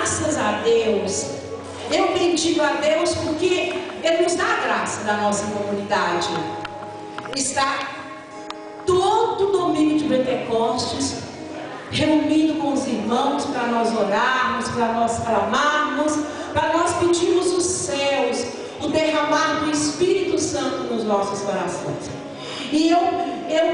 graças a Deus, eu bendigo a Deus porque Ele nos dá a graça da nossa comunidade. Está todo domingo de Pentecostes reunido com os irmãos para nós orarmos, para nós clamarmos, para nós pedirmos os céus, o derramar do Espírito Santo nos nossos corações. E eu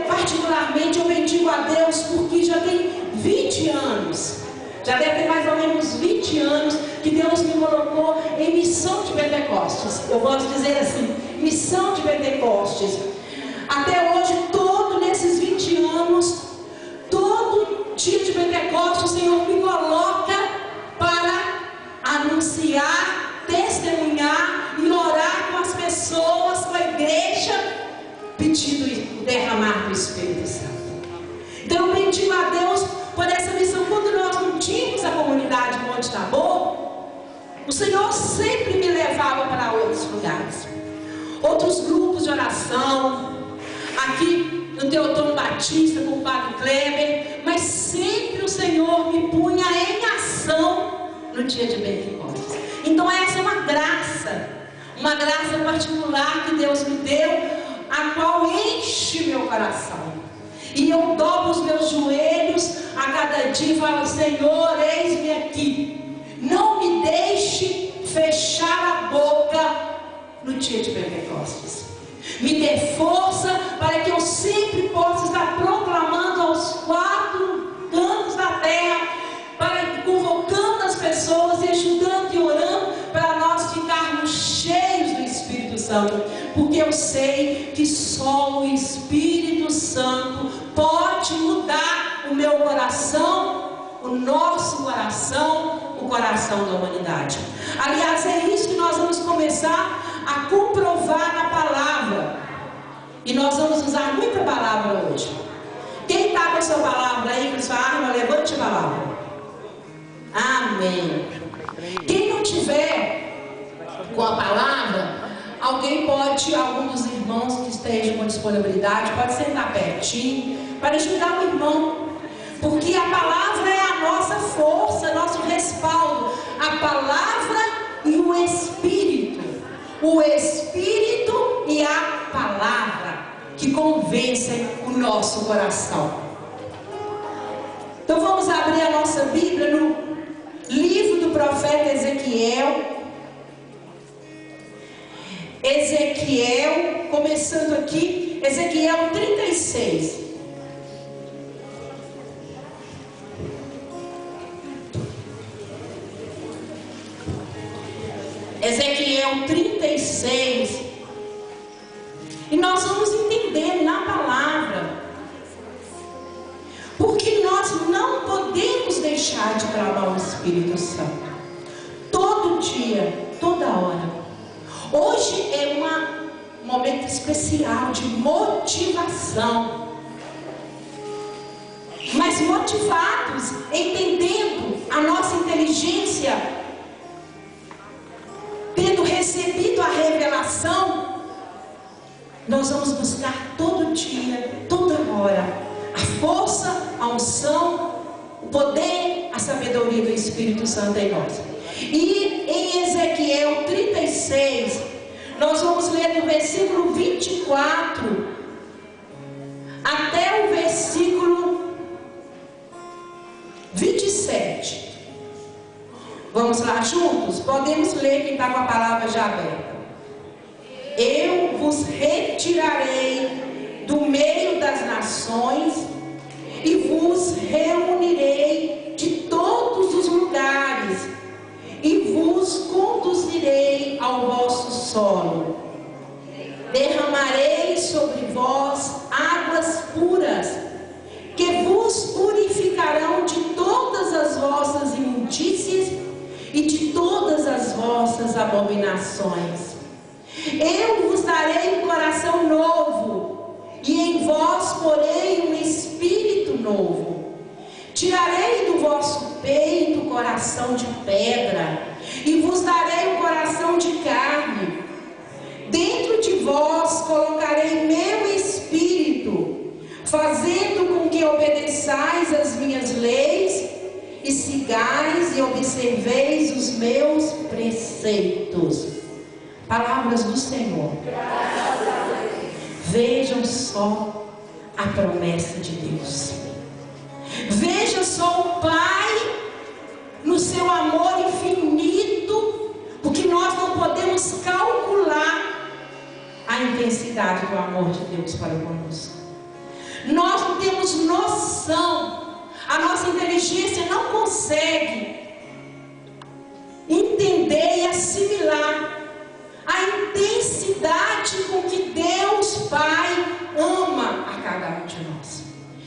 particularmente, eu bendigo a Deus porque já tem 20 anos, já deve ter mais ou menos 20 anos que Deus me colocou em missão de Pentecostes. Eu posso dizer assim, missão de Pentecostes. Até hoje, nesses 20 anos, todo dia de Pentecostes, o Senhor me coloca para anunciar, testemunhar e orar com as pessoas, com a igreja, pedindo o derramar do Espírito Santo. Então eu bendigo a Deus por essa missão. Quando nós não tínhamos a comunidade Monte Tabor, o Senhor sempre me levava para outros lugares, outros grupos de oração, aqui no Teotônio Batista com o Padre Kleber, mas sempre o Senhor me punha em ação no dia de Pentecostes. Então essa é uma graça particular que Deus me deu, a qual enche meu coração. E eu dobro os meus joelhos a cada dia e falo: Senhor, eis-me aqui. Não me deixe fechar a boca no dia de Pentecostes. Me dê força para que eu sempre possa estar proclamando aos 4 cantos da terra, convocando as pessoas e ajudando e orando para nós ficarmos cheios do Espírito Santo, porque eu sei que só o Espírito Santo pode mudar o meu coração, o nosso coração, o coração da humanidade. Aliás, é isso que nós vamos começar a comprovar na palavra, e nós vamos usar muita palavra hoje. Quem está com a sua palavra aí, com a sua arma, levante a palavra. Amém. Quem não tiver com a palavra, alguém pode, algum dos irmãos que esteja com disponibilidade, pode sentar pertinho para ajudar o irmão, porque a palavra é a nossa força, nosso respaldo. A palavra e o Espírito e a palavra que convencem o nosso coração. Então vamos abrir a nossa Bíblia no livro do profeta Ezequiel, começando aqui, Ezequiel 36. Ezequiel 36. E nós vamos entender na palavra, porque nós não podemos deixar de clamar o Espírito Santo todo dia, toda hora. Hoje é um momento especial de motivação, mas motivados, entendendo a nossa inteligência, tendo recebido a revelação, nós vamos buscar todo dia, toda hora, a força, a unção, o poder, a sabedoria do Espírito Santo em nós. E em Ezequiel 36, nós vamos ler do versículo 24 até o versículo 27. Vamos lá juntos? Podemos ler, quem está com a palavra já aberta. Eu vos retirarei do meio das nações e vos reunirei de todos os lugares e vos conduzirei ao vosso solo. Derramarei sobre vós águas puras, que vos purificarão de todas as vossas imundícias e de todas as vossas abominações. Eu vos darei um coração novo, e em vós porei um espírito novo. Tirarei do vosso peito o coração de pedra, e vos darei um coração de carne. Dentro de vós colocarei meu espírito, fazendo com que obedeçais as minhas leis e sigais e observeis os meus preceitos. Palavras do Senhor. Vejam só a promessa de Deus. Veja só o Pai no seu amor infinito, porque nós não podemos calcular a intensidade do amor de Deus para conosco. Nós não temos noção, a nossa inteligência não consegue entender e assimilar a intensidade com que Deus Pai ama a cada um de nós.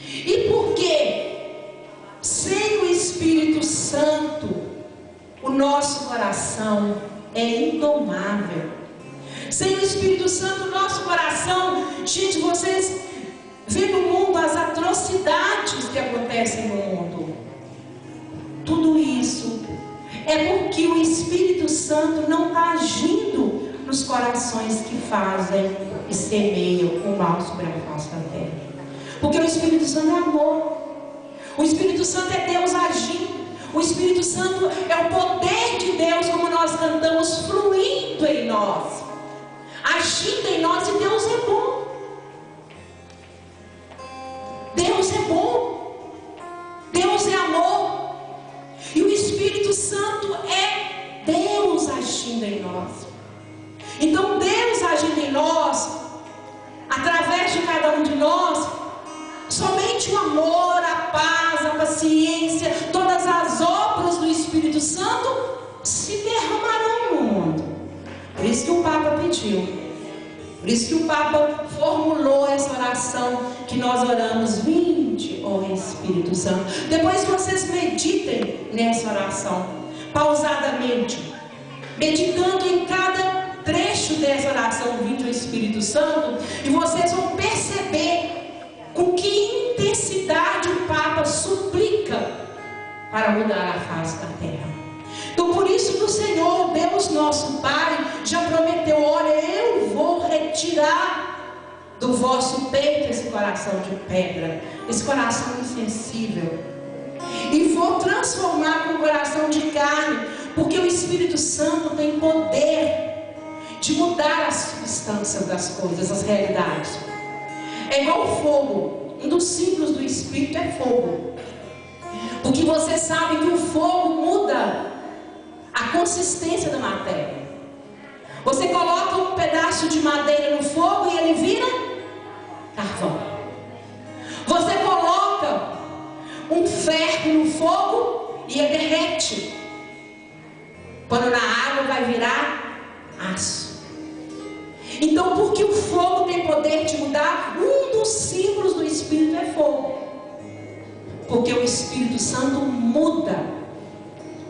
E por quê? Sem o Espírito Santo, o nosso coração é indomável. Sem o Espírito Santo, o nosso coração, gente, vocês veem no mundo as atrocidades que acontecem no mundo. Tudo isso é porque o Espírito Santo não está agindo nos corações que fazem e semeiam o mal sobre a face da terra. Porque o Espírito Santo é amor. O Espírito Santo é Deus agindo. O Espírito Santo é o poder de Deus, como nós cantamos, fluindo em nós, agindo em nós. E Deus é bom. Deus é bom. Deus é amor. E o Espírito Santo é Deus agindo em nós. Então Deus agindo em nós, através de cada um de nós, somente o amor, a paz, a paciência, todas as obras do Espírito Santo se derramarão no mundo. Por isso que o Papa pediu, por isso que o Papa formulou essa oração que nós oramos: vinde, ó Espírito Santo. Depois vocês meditem nessa oração, pausadamente, meditando em cada trecho dessa oração, vinde, ó Espírito Santo, e vocês vão perceber com que intensidade o Papa suplica para mudar a face da terra. Então, por isso que o Senhor, Deus nosso Pai, já prometeu: olha, eu vou retirar do vosso peito esse coração de pedra, esse coração insensível, e vou transformar com um coração de carne, porque o Espírito Santo tem poder de mudar as substâncias das coisas, as realidades. É igual o fogo. Um dos símbolos do Espírito é fogo. Porque você sabe que o fogo muda a consistência da matéria. Você coloca um pedaço de madeira no fogo e ele vira carvão. Você coloca um ferro no fogo e ele derrete. Quando na água vai virar aço. Então, porque o fogo tem poder de mudar, um dos símbolos do Espírito é fogo. Porque o Espírito Santo muda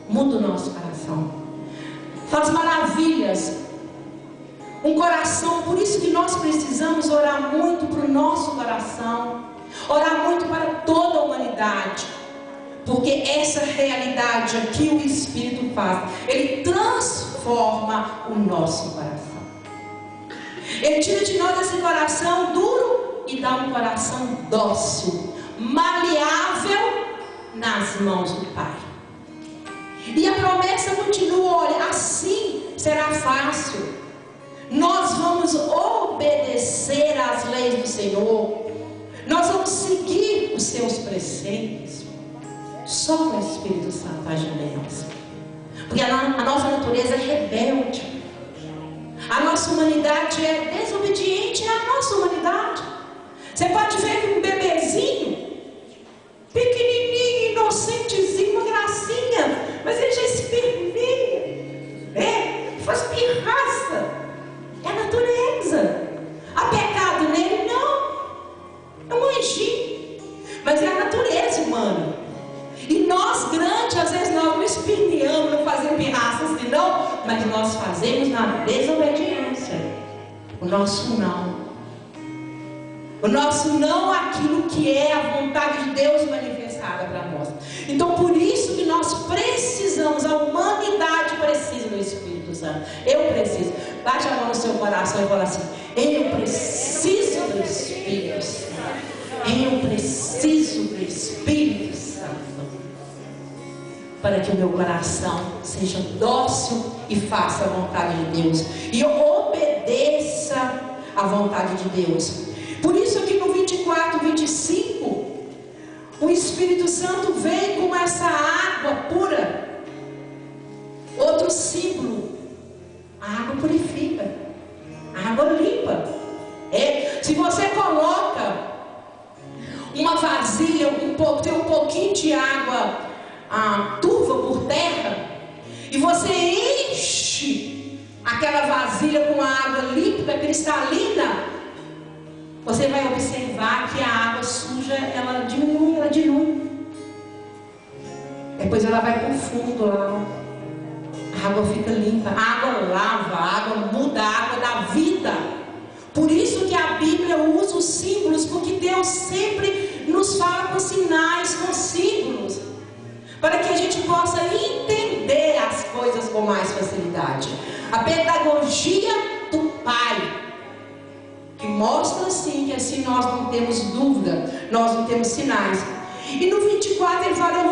o nosso coração, faz maravilhas. Um coração, por isso que nós precisamos orar muito para o nosso coração, orar muito para toda a humanidade. Porque essa realidade aqui o Espírito faz, ele transforma o nosso coração. Ele tira de nós esse coração duro e dá um coração dócil, maleável nas mãos do Pai. E a promessa continua: olha, assim será fácil. Nós vamos obedecer às leis do Senhor. Nós vamos seguir os seus preceitos. Só com o Espírito Santo agindo em nós. Porque a nossa natureza é rebelde. A nossa humanidade é desobediente, é a nossa humanidade. Você pode ver que um bebezinho, pequenininho, inocentezinho, uma gracinha, mas ele já esperneia, faz pirraça. É a natureza. Há pecado nele? Não. É um anjinho. Mas é a natureza humana. E nós grandes, às vezes nós não esperneamos, não fazemos pirraça assim, não. Mas nós fazemos na desobediência. O nosso não. O nosso não àquilo que é a vontade de Deus manifestada para nós. Então por isso que nós precisamos, a humanidade precisa do Espírito Santo. Eu preciso. Bate a mão no seu coração e fala assim: eu preciso do Espírito Santo. Eu preciso do Espírito Santo. para que o meu coração seja dócil e faça a vontade de Deus, e eu obedeça a vontade de Deus. Por isso aqui no 24, 25, o Espírito Santo vem com essa água pura. Outro símbolo: a água purifica, a água limpa. Se você coloca uma vasilha, tem um pouquinho de água turva por terra, e você enche aquela vasilha com a água límpida, cristalina, você vai observar que a água suja, ela dilui. Depois ela vai para o fundo lá, a água fica limpa, a água lava, a água muda, a água da vida. Por isso que a Bíblia usa os símbolos, porque Deus sempre nos fala com sinais, com símbolos, para que a gente possa entender as coisas com mais facilidade. A pedagogia do Pai, que mostra assim, que assim nós não temos dúvida, nós não temos sinais. E no 24 ele fala: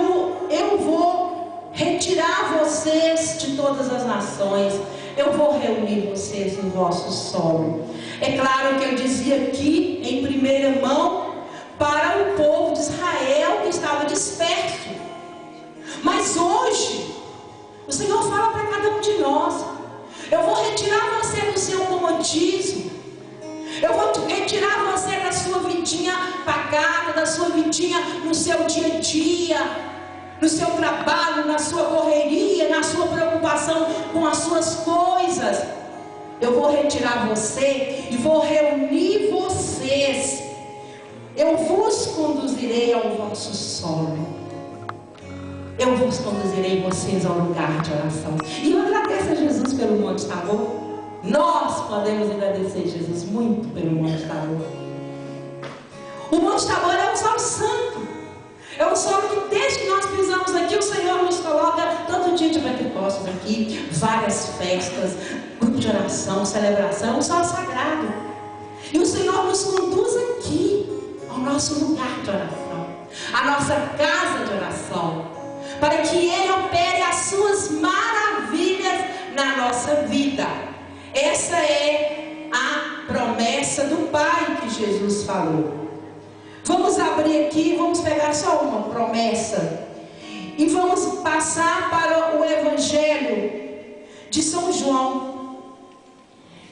eu vou retirar vocês de todas as nações, eu vou reunir vocês no vosso solo. É claro que eu dizia aqui em primeira mão para o povo de Israel que estava disperso, mas hoje o Senhor fala para cada um de nós: eu vou retirar você do seu comodismo, eu vou retirar você da sua vidinha pagada, da sua vidinha no seu dia a dia, no seu trabalho, na sua correria, na sua preocupação com as suas coisas. Eu vou retirar você e vou reunir vocês. Eu vos conduzirei ao vosso solo. Eu vos conduzirei vocês ao lugar de oração. E eu agradeço a Jesus pelo Monte Tabor. Nós podemos agradecer a Jesus muito pelo Monte Tabor. O Monte Tabor é um solo santo. É um solo que desde que nós pisamos aqui, o Senhor nos coloca todo dia de Pentecostes aqui, várias festas, grupo de oração, celebração, um solo sagrado. E o Senhor nos conduz aqui ao nosso lugar de oração, à nossa casa de oração, para que Ele opere as suas maravilhas na nossa vida. Essa é a promessa do Pai que Jesus falou. Vamos abrir aqui, vamos pegar só uma promessa e vamos passar para o Evangelho de São João,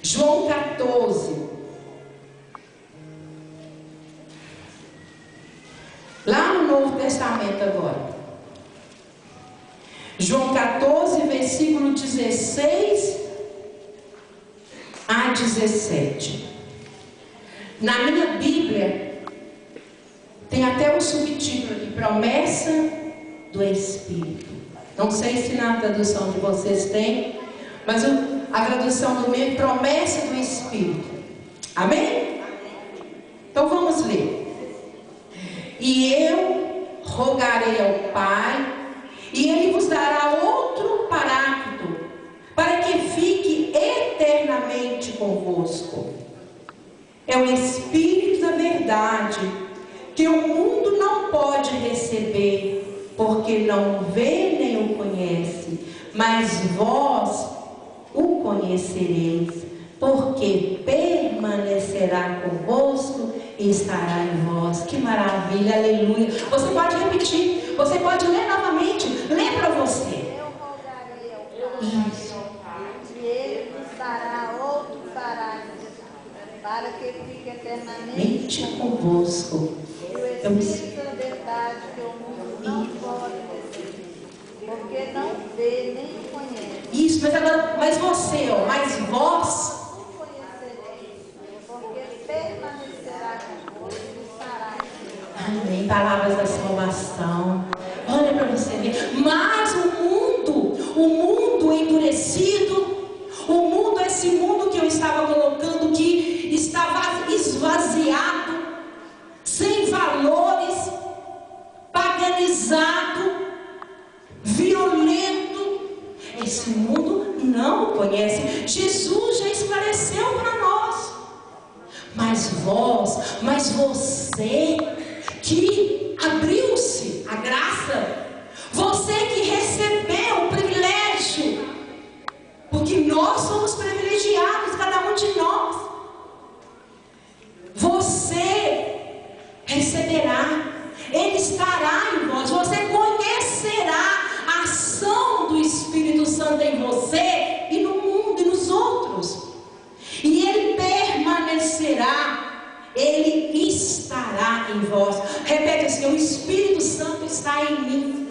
João 14. Lá no Novo Testamento agora. João 14, versículo 16 a 17. Na minha Bíblia tem até um subtítulo aqui: promessa do Espírito. Não sei se na tradução de vocês tem, mas a tradução do meu é promessa do Espírito. Amém? Então vamos ler. E eu rogarei ao Pai, e Ele vos dará outro Paráclito, para que fique eternamente convosco. É o Espírito da verdade, que o mundo não pode receber, porque não vê nem o conhece, mas vós o conhecereis, porque permanecerá convosco e estará em vós. Que maravilha, aleluia. Você pode repetir, você pode ler novamente, lê para você. Eu rogarei ao Pai, e Ele nos dará outro Paráclito, para que fique eternamente convosco. E o Espírito da verdade, que o mundo não pode receber, porque não vê nem o conhece. Isso, mas você, mas vós O conhecereis, porque permanecerá convosco e estará em vós. amém, palavras da salvação. Olha para você ver. Mas o mundo endurecido, o mundo, esse mundo que eu estava colocando, que estava esvaziado, sem valores, paganizado, violento, esse mundo não conhece. Jesus já esclareceu para nós. Mas você que abriu-se a graça, você que receber o privilégio, porque nós somos privilegiados, cada um de nós. Você receberá, Ele estará em vós, você conhecerá a ação do Espírito Santo em você e no mundo e nos outros, e Ele permanecerá, Ele estará em vós. Repete assim: o Espírito Santo está em mim.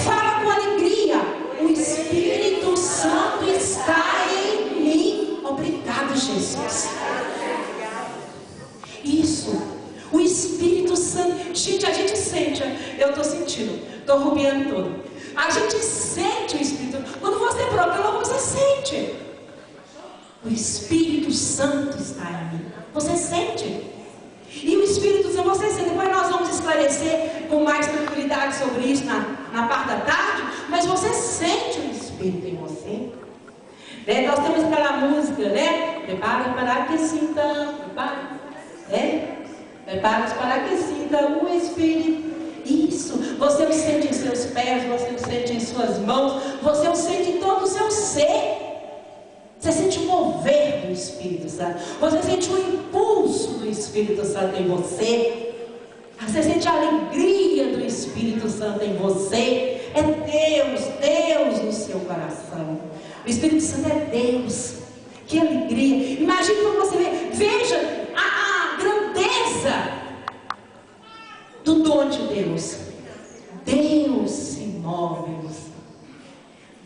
Fala com alegria: o Espírito Santo está em mim. Obrigado, Jesus. Isso, o Espírito Santo. Gente, a gente sente, eu estou sentindo, estou rubiando todo. A gente sente o Espírito. Quando você proclama, você sente. O Espírito Santo está em mim. Você sente. E o Espírito Santo, você sente. Depois nós vamos esclarecer com mais tranquilidade sobre isso na parte da tarde. Mas você sente o Espírito em você. Né? Nós temos aquela música, né? Prepara para que sinta. Prepara para que sinta o Espírito. Isso. Você o sente em seus pés, você o sente em suas mãos, você o sente em todo o seu ser. Você sente o mover do Espírito Santo. Você sente o impulso do Espírito Santo em você. Você sente a alegria do Espírito Santo em você. É Deus no seu coração. O Espírito Santo é Deus. Que alegria. Imagine quando você veja a grandeza do dom de Deus. Deus se move em você.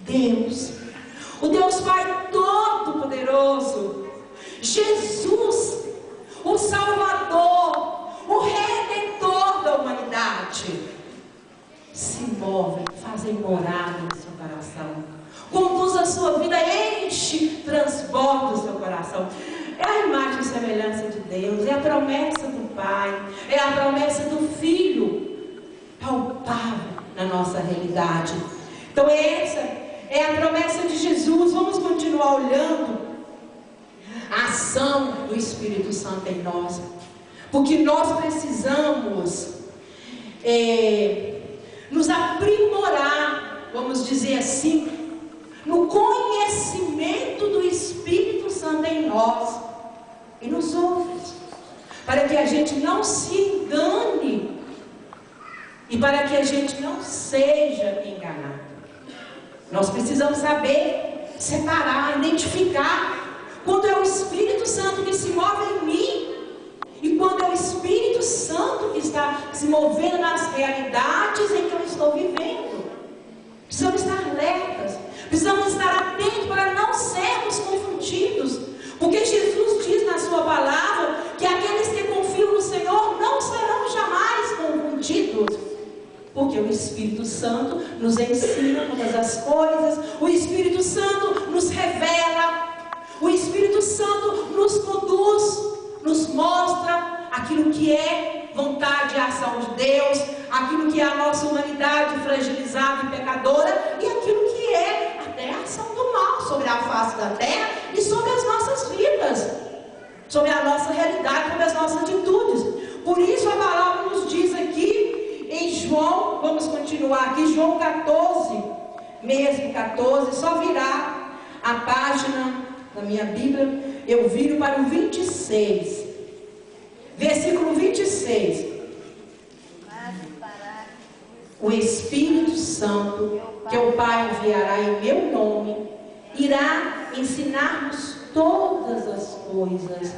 Deus, o Deus Pai Todo-Poderoso, Jesus, o Salvador, o Redentor da humanidade, se movem, fazem morada no seu coração, conduz a sua vida, enche, transborda o seu coração. É a imagem e semelhança de Deus, é a promessa do Pai, é a promessa do Filho, palpável na nossa realidade. Então essa é a promessa de Jesus. Vamos continuar olhando a ação do Espírito Santo em nós, porque nós precisamos nos aprimorar, vamos dizer assim, no conhecimento do Espírito Santo em nós e nos outros, para que a gente não se engane e para que a gente não seja enganado. Nós precisamos saber separar, identificar quando é o Espírito Santo que se move em mim e quando é o Espírito Santo que está se movendo nas realidades em que eu estou vivendo. Precisamos estar alertas, precisamos estar atentos para não sermos confundidos, porque Jesus diz na sua palavra que aqueles que confiam no Senhor não serão jamais confundidos, porque o Espírito Santo nos ensina todas as coisas, o Espírito Santo nos revela, o Espírito Santo nos conduz, nos mostra aquilo que é vontade e ação de Deus, aquilo que é a nossa humanidade fragilizada e pecadora, e aquilo que é até a ação do mal sobre a face da terra e sobre as nossas vidas, sobre a nossa realidade, sobre as nossas atitudes. Por isso a palavra nos diz aqui em João, vamos continuar aqui, João 14, mesmo 14, só virar a página da minha Bíblia, eu viro para o 26, versículo 26. O Espírito Santo, que o Pai enviará em meu nome, irá ensinar-vos todas as coisas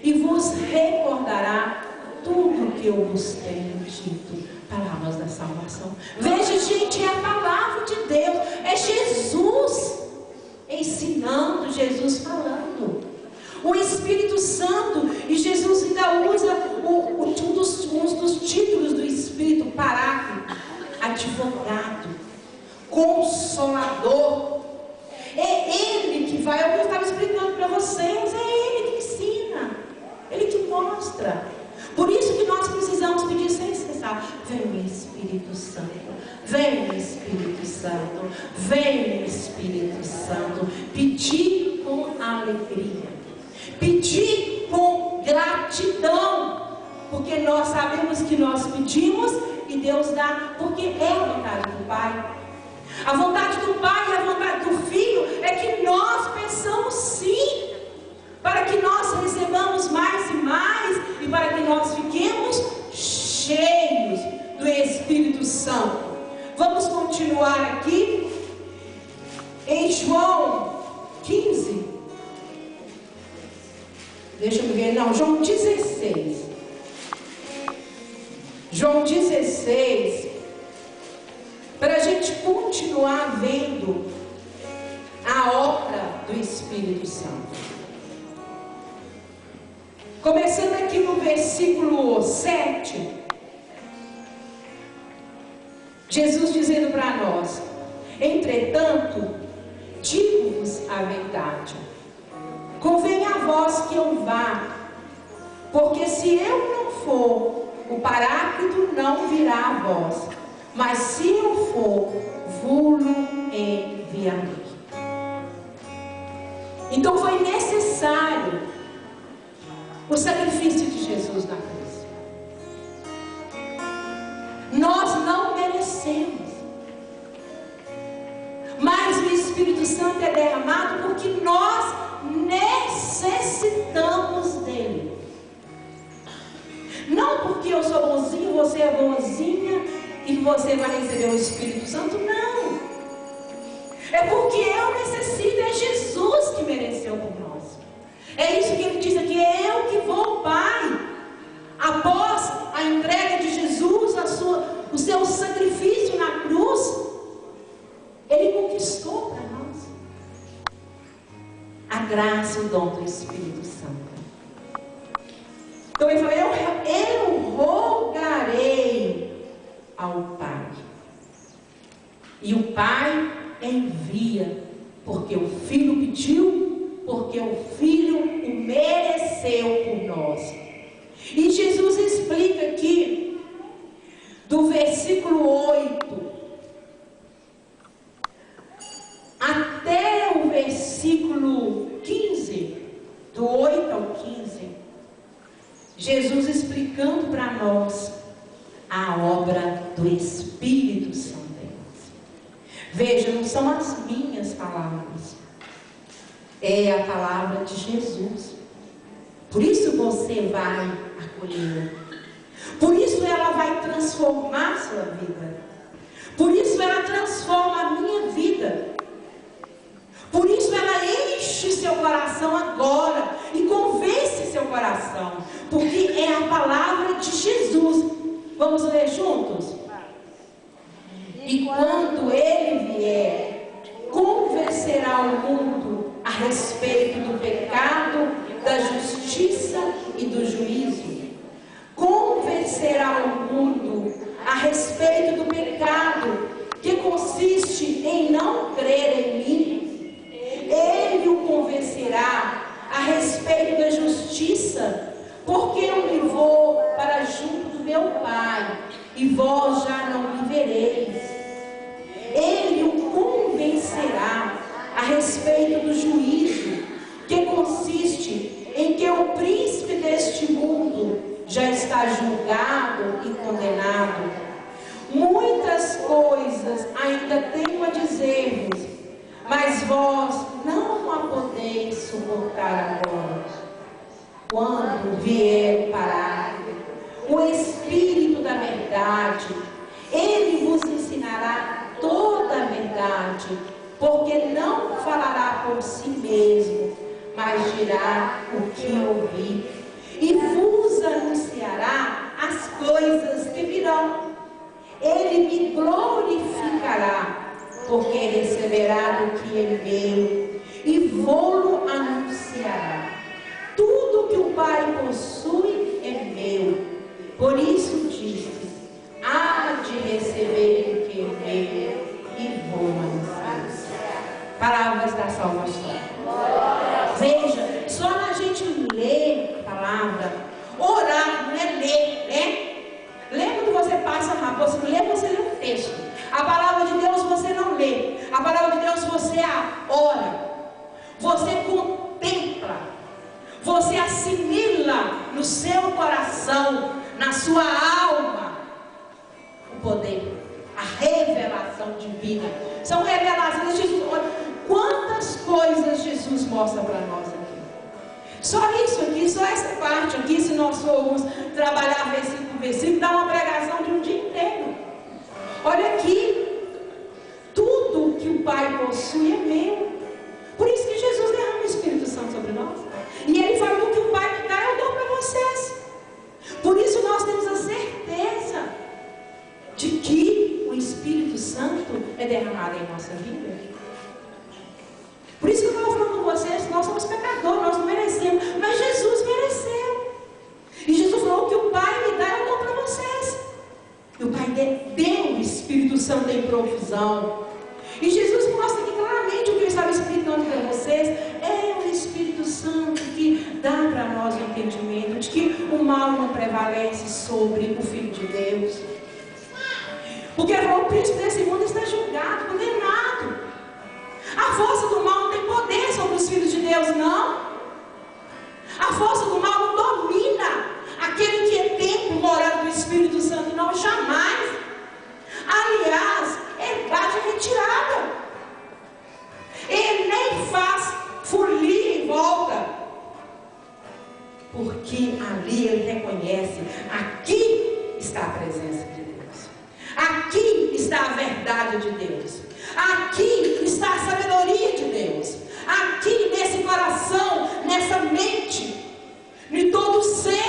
e vos recordará tudo que eu vos tenho dito. Palavras da salvação. Veja, gente, é a palavra de Deus, é Jesus ensinando, Jesus falando. O Espírito Santo, e Jesus ainda usa um dos títulos do Espírito, Paráclito, advogado, consolador. É Ele que vai, eu estava explicando para vocês, é Ele que ensina, Ele que mostra. Por isso que nós precisamos pedir sem cessar: vem Espírito Santo, vem Espírito Santo, vem Espírito Santo. Pedir com alegria, pedir com gratidão, porque nós sabemos que nós pedimos e Deus dá, porque é a vontade do Pai. A vontade do Pai e a vontade do Filho é que nós peçamos sim, para que nós recebamos mais e mais, e para que nós fiquemos cheios do Espírito Santo. Vamos continuar aqui em João 15. Deixa eu ver, não, João 16. João 16, para a gente continuar vendo a obra do Espírito Santo. Começando aqui no versículo 7, Jesus dizendo para nós: entretanto, digo-vos a verdade, convém a vós que eu vá, porque se eu não for, o Paráclito não virá a vós, mas se eu for, vou-lo enviarei. Então foi necessário o sacrifício de Jesus na cruz. Nós não merecemos, mas o Espírito Santo é derramado porque nós necessitamos dele. Não porque eu sou bonzinho, você é bonzinha e você vai receber o Espírito Santo, não. É porque eu necessito, é Jesus que mereceu por nós. É isso que ele diz aqui: é eu que vou ao Pai. Após a entrega de Jesus, o seu sacrifício na cruz, ele conquistou para nós a graça e o dom do Espírito Santo. Então ele falou: eu rogarei ao Pai, e o Pai envia, porque o Filho pediu, porque o Filho o mereceu por nós. E Jesus explica aqui, do versículo 8 até o versículo 15, do 8 ao 15, Jesus explicando para nós a obra do Espírito Santo em nós. Veja, não são as minhas palavras, é a palavra de Jesus. Por isso você vai acolhê-la. Por isso ela vai transformar a sua vida. Por isso ela transforma a minha vida. Por isso ela enche seu coração agora e convence seu coração, porque é a palavra de Jesus. Vamos ler juntos? E quando ele vier, convencerá o mundo a respeito do pecado, da justiça e do juízo. Convencerá o mundo a respeito do pecado, que consiste em não crer em mim. Ele o convencerá a respeito da justiça, porque eu me vou para junto do meu Pai, e vós já não me vereis. Ele o convencerá a respeito do juízo, que consiste em que o príncipe deste mundo já está julgado e condenado. Muitas coisas ainda tenho a dizer-vos, mas vós não a podeis suportar agora. Quando vier o Paráclito, o Espírito da verdade, ele vos ensinará toda a verdade, porque não falará por si mesmo, mas dirá o que ouvir, e vos anunciará as coisas que virão. Ele me glorificará, porque receberá do que ele veio, e vou-lo anunciará. Tudo que o Pai possui é meu. Por isso disse: há de receber do que ele veio, e vou anunciar. Palavras da salvação. Veja, só na gente ler a palavra, orar, não é ler, né? Lembra que você passa rápido, você lê um texto. A palavra de Deus você não lê. A palavra de Deus você ora. Você contempla. Você assimila no seu coração, na sua alma, poder, a revelação divina. São revelações de Jesus. Olha, quantas coisas Jesus mostra para nós aqui. Só isso aqui, só essa parte aqui, se nós formos trabalhar versículo por versículo, dá uma pregação de um dia inteiro. Olha aqui, tudo que o Pai possui é meu. Por isso que Jesus derrama o Espírito Santo sobre nós. E Ele falou que o Pai me dá, eu dou para vocês. Por isso nós temos a certeza de que o Espírito Santo é derramado em nossa vida. Por isso que eu estava falando com vocês, nós somos pecadores, nós não merecemos, mas Jesus mereceu. E Jesus falou que o Pai me dá, eu dou para vocês. E o Pai deu o Espírito Santo em provisão. E Jesus mostra aqui claramente o que Ele estava explicando para vocês. É o Espírito Santo que dá para nós o entendimento de que o mal não prevalece sobre o Filho de Deus. Porque o príncipe desse mundo está julgado, condenado. A força do mal não tem poder sobre os filhos de Deus, não. A força do mal não domina aquele que é templo morado do Espírito Santo, não, jamais. Aliás, ele bate a retirada. Ele nem faz folia em volta. Porque ali ele reconhece, aqui está a presença de Deus. Aqui está a verdade de Deus. Aqui está a sabedoria de Deus. Aqui nesse coração, nessa mente, em todo ser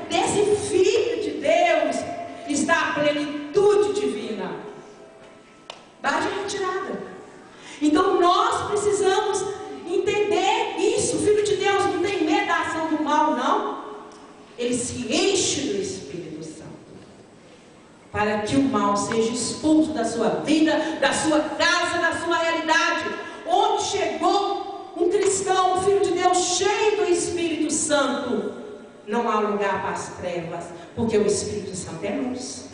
desse Filho de Deus, está a plenitude divina. Bate a retirada. Então nós precisamos entender isso. O Filho de Deus não tem medo da ação do mal, não. Ele se enche do Espírito Santo, para que o mal seja expulso da sua vida, da sua casa, da sua realidade. Onde chegou um cristão, um filho de Deus cheio do Espírito Santo, não há lugar para as trevas, porque o Espírito Santo é luz.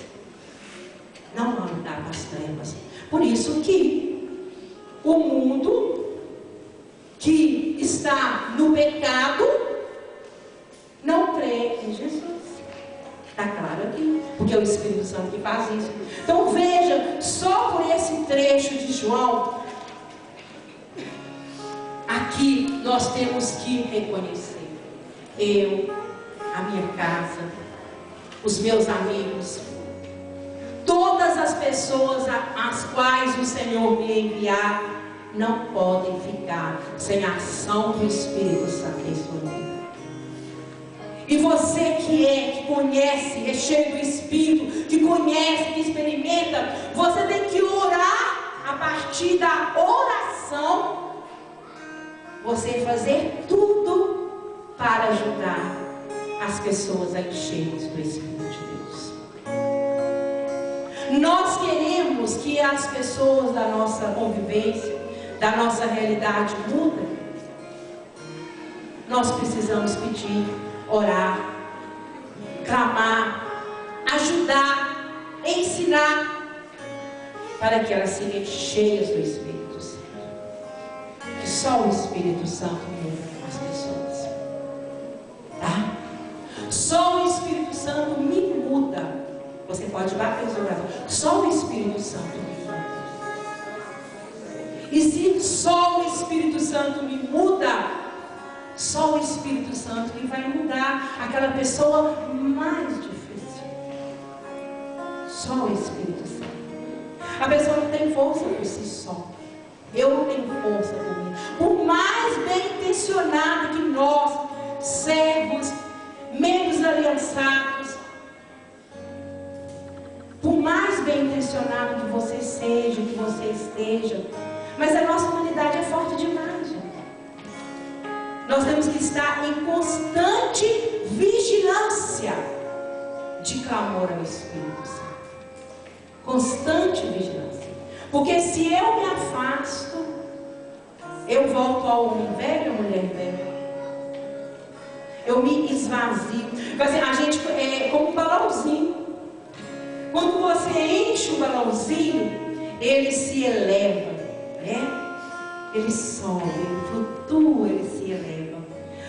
Não há lugar para as trevas. Por isso que o mundo que está no pecado não crê em Jesus. Está claro aqui, porque é o Espírito Santo que faz isso. Então veja, só por esse trecho de João, aqui nós temos que reconhecer: eu, a minha casa, os meus amigos, todas as pessoas às quais o Senhor me enviar, não podem ficar sem a ação do Espírito Santo em sua vida. E você que conhece, é cheio do Espírito, que conhece, que experimenta, você tem que orar. A partir da oração, você fazer tudo para ajudar as pessoas a encherem do Espírito de Deus. Nós queremos que as pessoas da nossa convivência, da nossa realidade mudem. Nós precisamos pedir, orar, clamar, ajudar, ensinar, para que elas sejam cheias do Espírito Santo. Que só o Espírito Santo muda as pessoas, tá? Só o Espírito Santo me muda. Você pode bater os olhos. Só o Espírito Santo me muda. E se só o Espírito Santo me muda, só o Espírito Santo que vai mudar aquela pessoa mais difícil. Só o Espírito Santo. A pessoa não tem força por si só. Eu não tenho força por mim. Por mais bem intencionado que nós, servos, membros aliançados, por mais bem intencionado que você seja, que você esteja, mas a nossa humanidade é forte demais, gente. Nós temos que estar em constante vigilância de clamor ao Espírito Santo. Constante vigilância. Porque se eu me afasto, eu volto ao homem velho ou mulher velha. Eu me esvazio. Assim, a gente é como um balãozinho. Quando você enche o balãozinho, ele se eleva, né? Ele sobe, ele flutua, ele se eleva.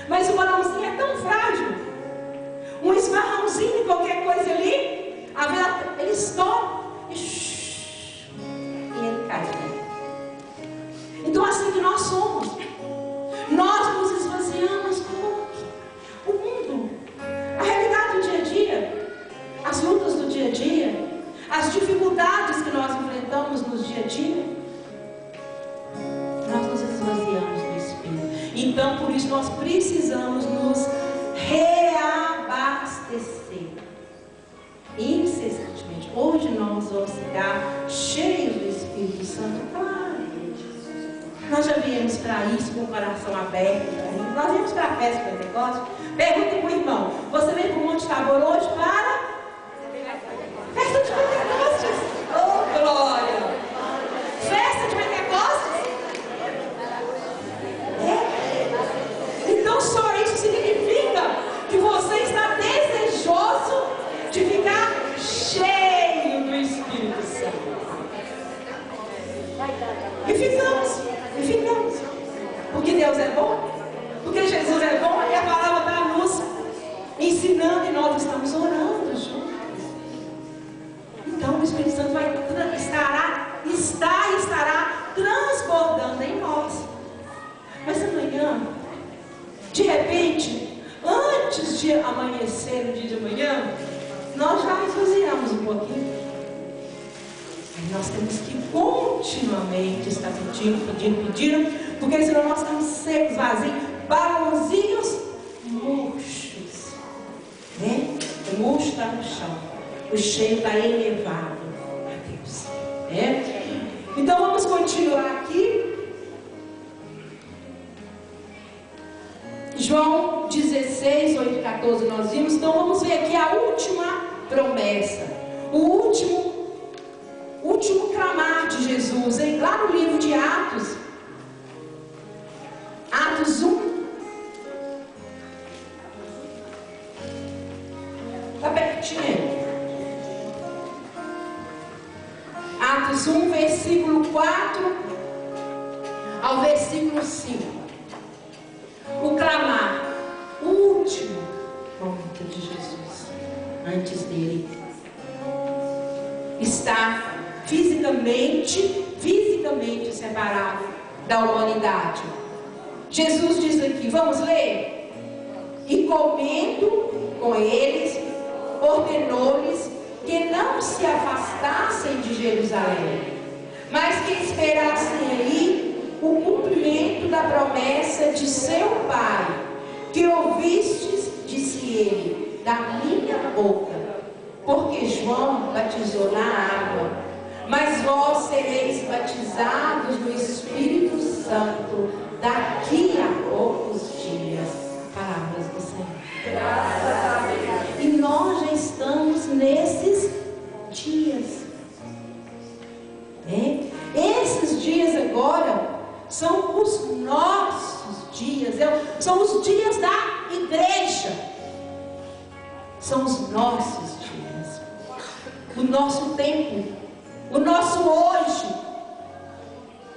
Mas o balãozinho é tão frágil. Um esbarrãozinho, qualquer coisa ali, a vela, ele estoura e ele cai. Então assim que nós somos, nós nos esvaziamos com o mundo, a realidade do dia a dia, as lutas do dia a dia, as dificuldades que nós enfrentamos no dia a dia. Nós nos esvaziamos do Espírito. Então por isso nós precisamos nos reabastecer incessantemente. Hoje nós vamos ficar cheios do Espírito Santo, claro. Nós já viemos para isso com o coração aberto. Nós viemos para a festa do Pentecostes. Pergunta para o irmão: você veio para o Monte Tabor hoje para festa de Pentecostes? Oh, glória! Festa de Pentecostes? É. Então só isso significa que você está desejoso de ficar cheio do Espírito Santo. E ficamos. Porque Deus é bom, porque Jesus é bom, e a palavra está nos ensinando e nós estamos orando juntos. Então o Espírito Santo estará transbordando em nós. Mas amanhã, de repente, antes de amanhecer no dia de amanhã, nós já esvaziamos um pouquinho. Nós temos que continuamente estar pedindo, porque senão nós estamos secos, vazios, balãozinhos murchos, né? O murcho está no chão, o cheio está elevado a Deus, né? Então vamos continuar aqui. João 16, 8, 14 nós vimos. Então vamos ver aqui a última promessa, o último clamar de Jesus, hein? Lá no livro de Atos 1, está pertinho. Atos 1, versículo 4 ao versículo 5. O clamar, o último momento de Jesus, antes dele estar fisicamente separado da humanidade. Jesus diz aqui, vamos ler? E comendo com eles, ordenou-lhes que não se afastassem de Jerusalém, mas que esperassem aí o cumprimento da promessa de seu Pai, que ouvistes, disse ele, da minha boca, porque João batizou na água, mas vós sereis batizados no Espírito Santo daqui a poucos dias. Palavras do Senhor. Graças a Deus. E nós já estamos nesses dias. Esses dias agora são os nossos dias. São os dias da igreja. São os nossos dias. O nosso tempo. O nosso hoje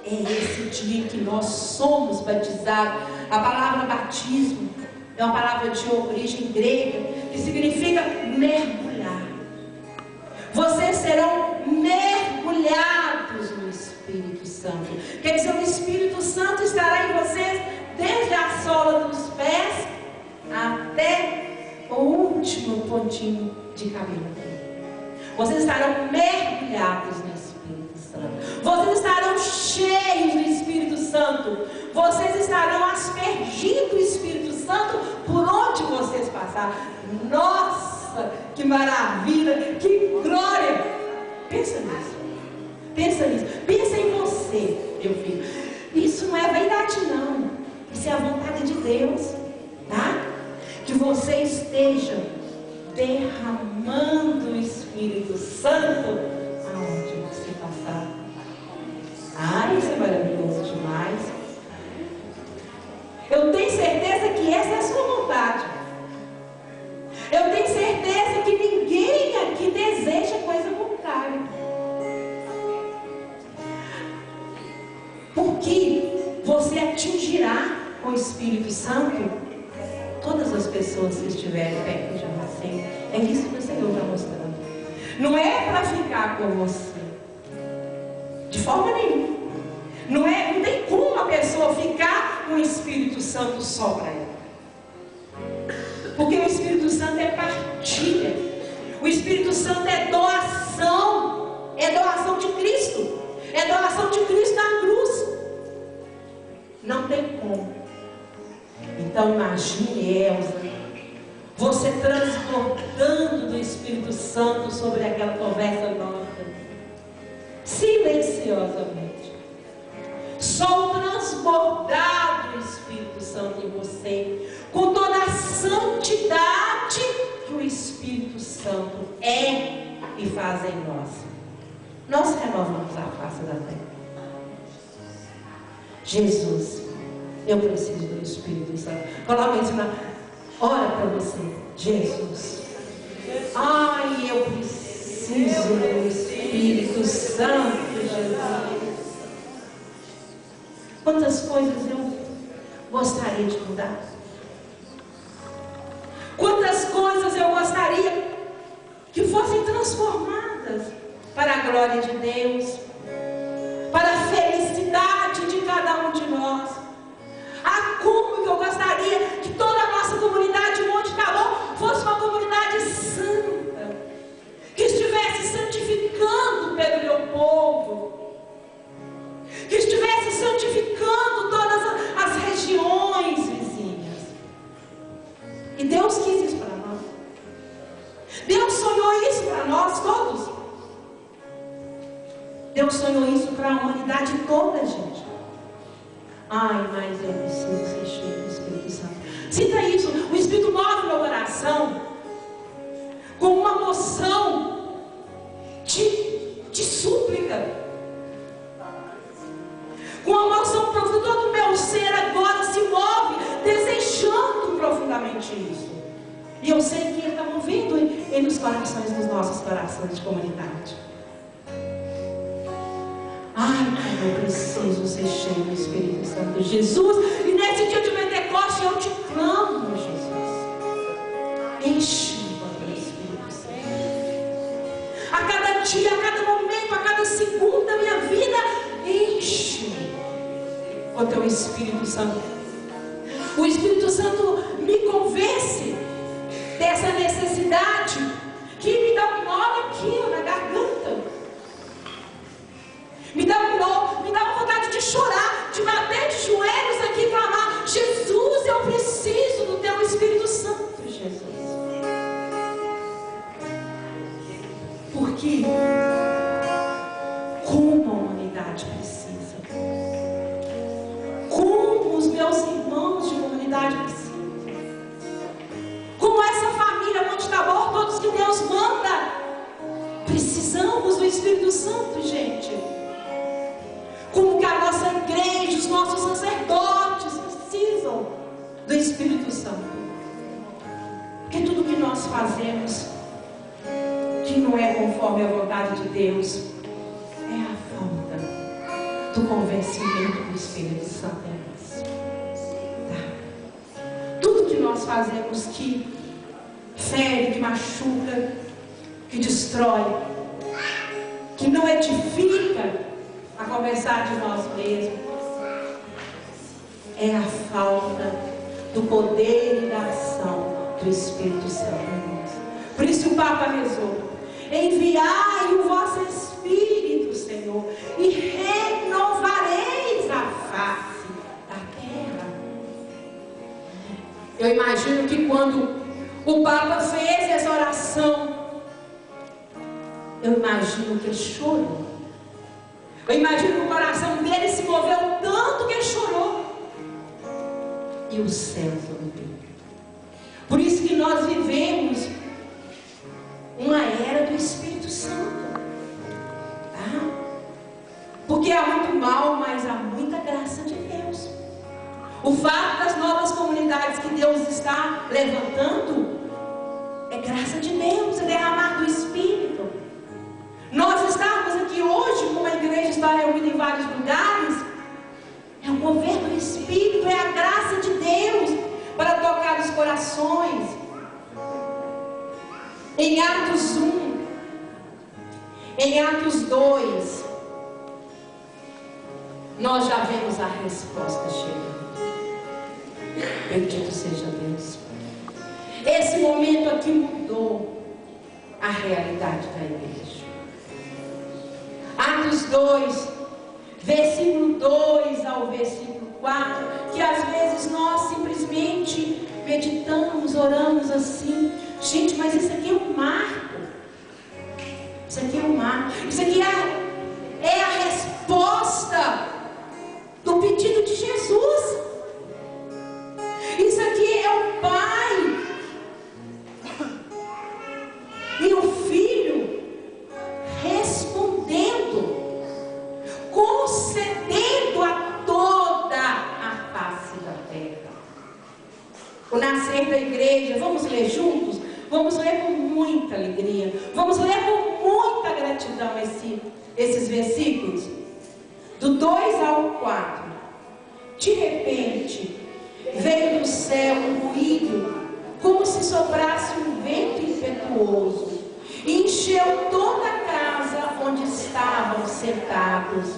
é esse dia que nós somos batizados. A palavra batismo é uma palavra de origem grega que significa mergulhar. Vocês serão mergulhados no Espírito Santo. Quer dizer, o Espírito Santo estará em vocês desde a sola dos pés até o último pontinho de cabelo. Vocês estarão mergulhados no Espírito Santo. Vocês estarão cheios do Espírito Santo. Vocês estarão aspergindo o Espírito Santo por onde vocês passarem. Nossa, que maravilha, que glória! Pensa nisso. Pensa nisso. Pensa em você, meu filho. Isso não é vaidade, não. Isso é a vontade de Deus, tá? Que você esteja derramando o Espírito Santo aonde você passar. Isso é maravilhoso demais. Eu tenho certeza que essa é a sua vontade. Eu tenho certeza que ninguém aqui deseja coisa contrária. Porque você atingirá com o Espírito Santo todas as pessoas que estiverem perto de você. É isso que o Senhor está mostrando. Não é para ficar com você, de forma nenhuma. Não tem como a pessoa ficar com o Espírito Santo só para ela. Porque o Espírito Santo é partilha. O Espírito Santo é doação. É doação de Cristo. É doação de Cristo na cruz. Não tem como. Então imagine, Elza, você transbordando do Espírito Santo sobre aquela conversa nossa, silenciosamente. Só o transbordar do Espírito Santo em você, com toda a santidade que o Espírito Santo é e faz em nós. Nós renovamos a face da terra. Jesus, eu preciso do Espírito Santo. Coloca isso na... Ora para você. Jesus. Ai, eu preciso do Espírito Santo, Jesus. Quantas coisas eu gostaria de mudar. Quantas coisas eu gostaria que fossem transformadas para a glória de Deus, para a felicidade de cada um de nós. Ah, como que eu gostaria que toda a nossa comunidade Monte Tabor fosse uma comunidade santa, que estivesse santificando Pedro Leopoldo, que estivesse santificando todas as regiões vizinhas. E Deus quis isso para nós. Deus sonhou isso para nós todos. Deus sonhou isso para a humanidade toda, gente. Ai, mas eu preciso ser cheio do Espírito Santo. Sinta isso. O Espírito move meu coração com uma moção de súplica, com uma moção profunda. Todo o meu ser agora se move desejando profundamente isso. E eu sei que Ele está movendo em nos corações, nos nossos corações de comunidade. Ai, como eu preciso ser cheio do Espírito Santo, Jesus. E nesse dia de Pentecostes eu te clamo, Jesus. Enche-me com o Espírito Santo. A cada dia, a cada momento, a cada segundo da minha vida, enche-me com o teu Espírito Santo. O Espírito Santo me convence dessa necessidade que me dá um nó aqui na garganta. Me dá um nó, me dá uma vontade de chorar, de bater de joelhos aqui e clamar: Jesus, eu preciso do teu Espírito Santo, Jesus. Porque como a humanidade precisa, como os meus irmãos de comunidade precisam, como essa família Monte Tabor, todos que Deus manda, precisamos do Espírito Santo, gente. Como que a nossa igreja, os nossos sacerdotes precisam do Espírito Santo. Porque tudo que nós fazemos que não é conforme a vontade de Deus é a falta do convencimento do Espírito Santo em nós. Tá? Tudo que nós fazemos que fere, que machuca, que destrói, que não edifica, a começar de nós mesmos, é a falta do poder e da ação do Espírito Santo em nós. Por isso o Papa rezou: enviai o vosso Espírito, Senhor, e renovareis a face da terra. Eu imagino que quando o Papa fez essa oração, eu imagino que ele chorou. Eu imagino que o coração dele se moveu tanto que ele chorou. E o céu ouviu. Por isso que nós vivemos uma era do Espírito Santo. Tá? Porque há muito mal, mas há muita graça de Deus. O fato das novas comunidades que Deus está levantando é graça de Deus, é derramar do Espírito. Nós estarmos aqui hoje, como a igreja está reunida em vários lugares, é o mover do Espírito, é a graça de Deus para tocar os corações. Em Atos 1, Em Atos 2, nós já vemos a resposta chegando. Bendito seja Deus. Esse momento aqui mudou a realidade da igreja. Atos 2, versículo 2 ao versículo 4, que às vezes nós simplesmente meditamos, oramos assim. Gente, mas isso aqui é um marco. Isso aqui é um marco. Isso aqui é a resposta do pedido de Jesus. Isso aqui é o Pai e o Filho respondendo, concedendo a toda a face da terra. O nascer da igreja, vamos ler juntos? Vamos ler com muita alegria, vamos ler com muita gratidão esses versículos, do 2 ao 4. De repente, veio do céu um ruído, como se soprasse um vento impetuoso, e encheu toda a casa onde estavam sentados.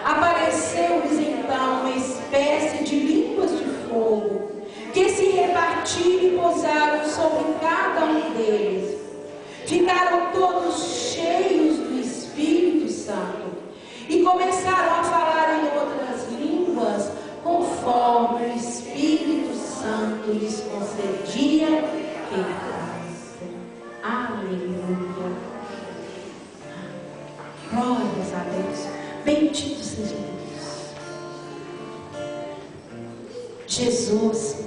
Apareceu-lhes então uma espécie de línguas de fogo, que se repartiram e pousaram sobre cada um deles. Ficaram todos cheios do Espírito Santo e começaram a falar em outras línguas, conforme o Espírito Santo lhes concedia que falassem. Aleluia. Glórias a Deus. Bendito seja Deus. Jesus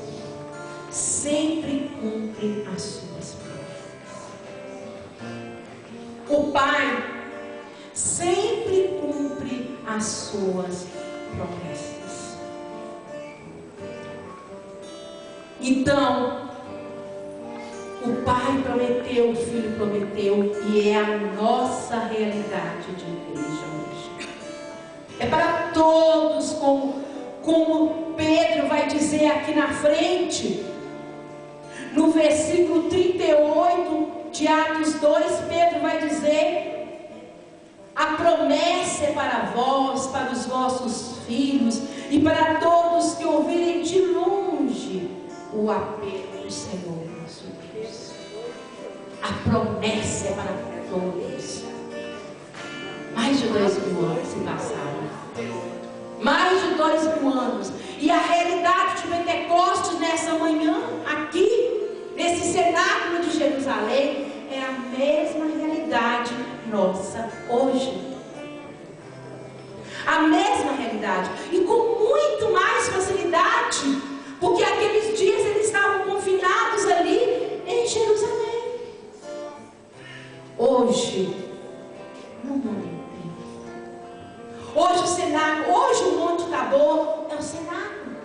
sempre cumpre as suas promessas. O Pai sempre cumpre as suas promessas. Então, o Pai prometeu, o Filho prometeu, e é a nossa realidade de igreja hoje. É para todos, como Pedro vai dizer aqui na frente, no versículo 38 de Atos 2, Pedro vai dizer: a promessa é para vós, para os vossos filhos e para todos que ouvirem de longe o apelo do Senhor nosso Deus. A promessa é para todos. Mais de 2000 anos se passaram. Mais de 2000 anos. E a realidade de Pentecostes nessa manhã, aqui, nesse cenáculo de Jerusalém, é a mesma realidade nossa hoje. A mesma realidade. E com muito mais facilidade, porque aqueles dias eles estavam confinados ali em Jerusalém. Hoje, no mundo inteiro. Hoje o cenáculo, hoje o Monte Tabor é o cenáculo.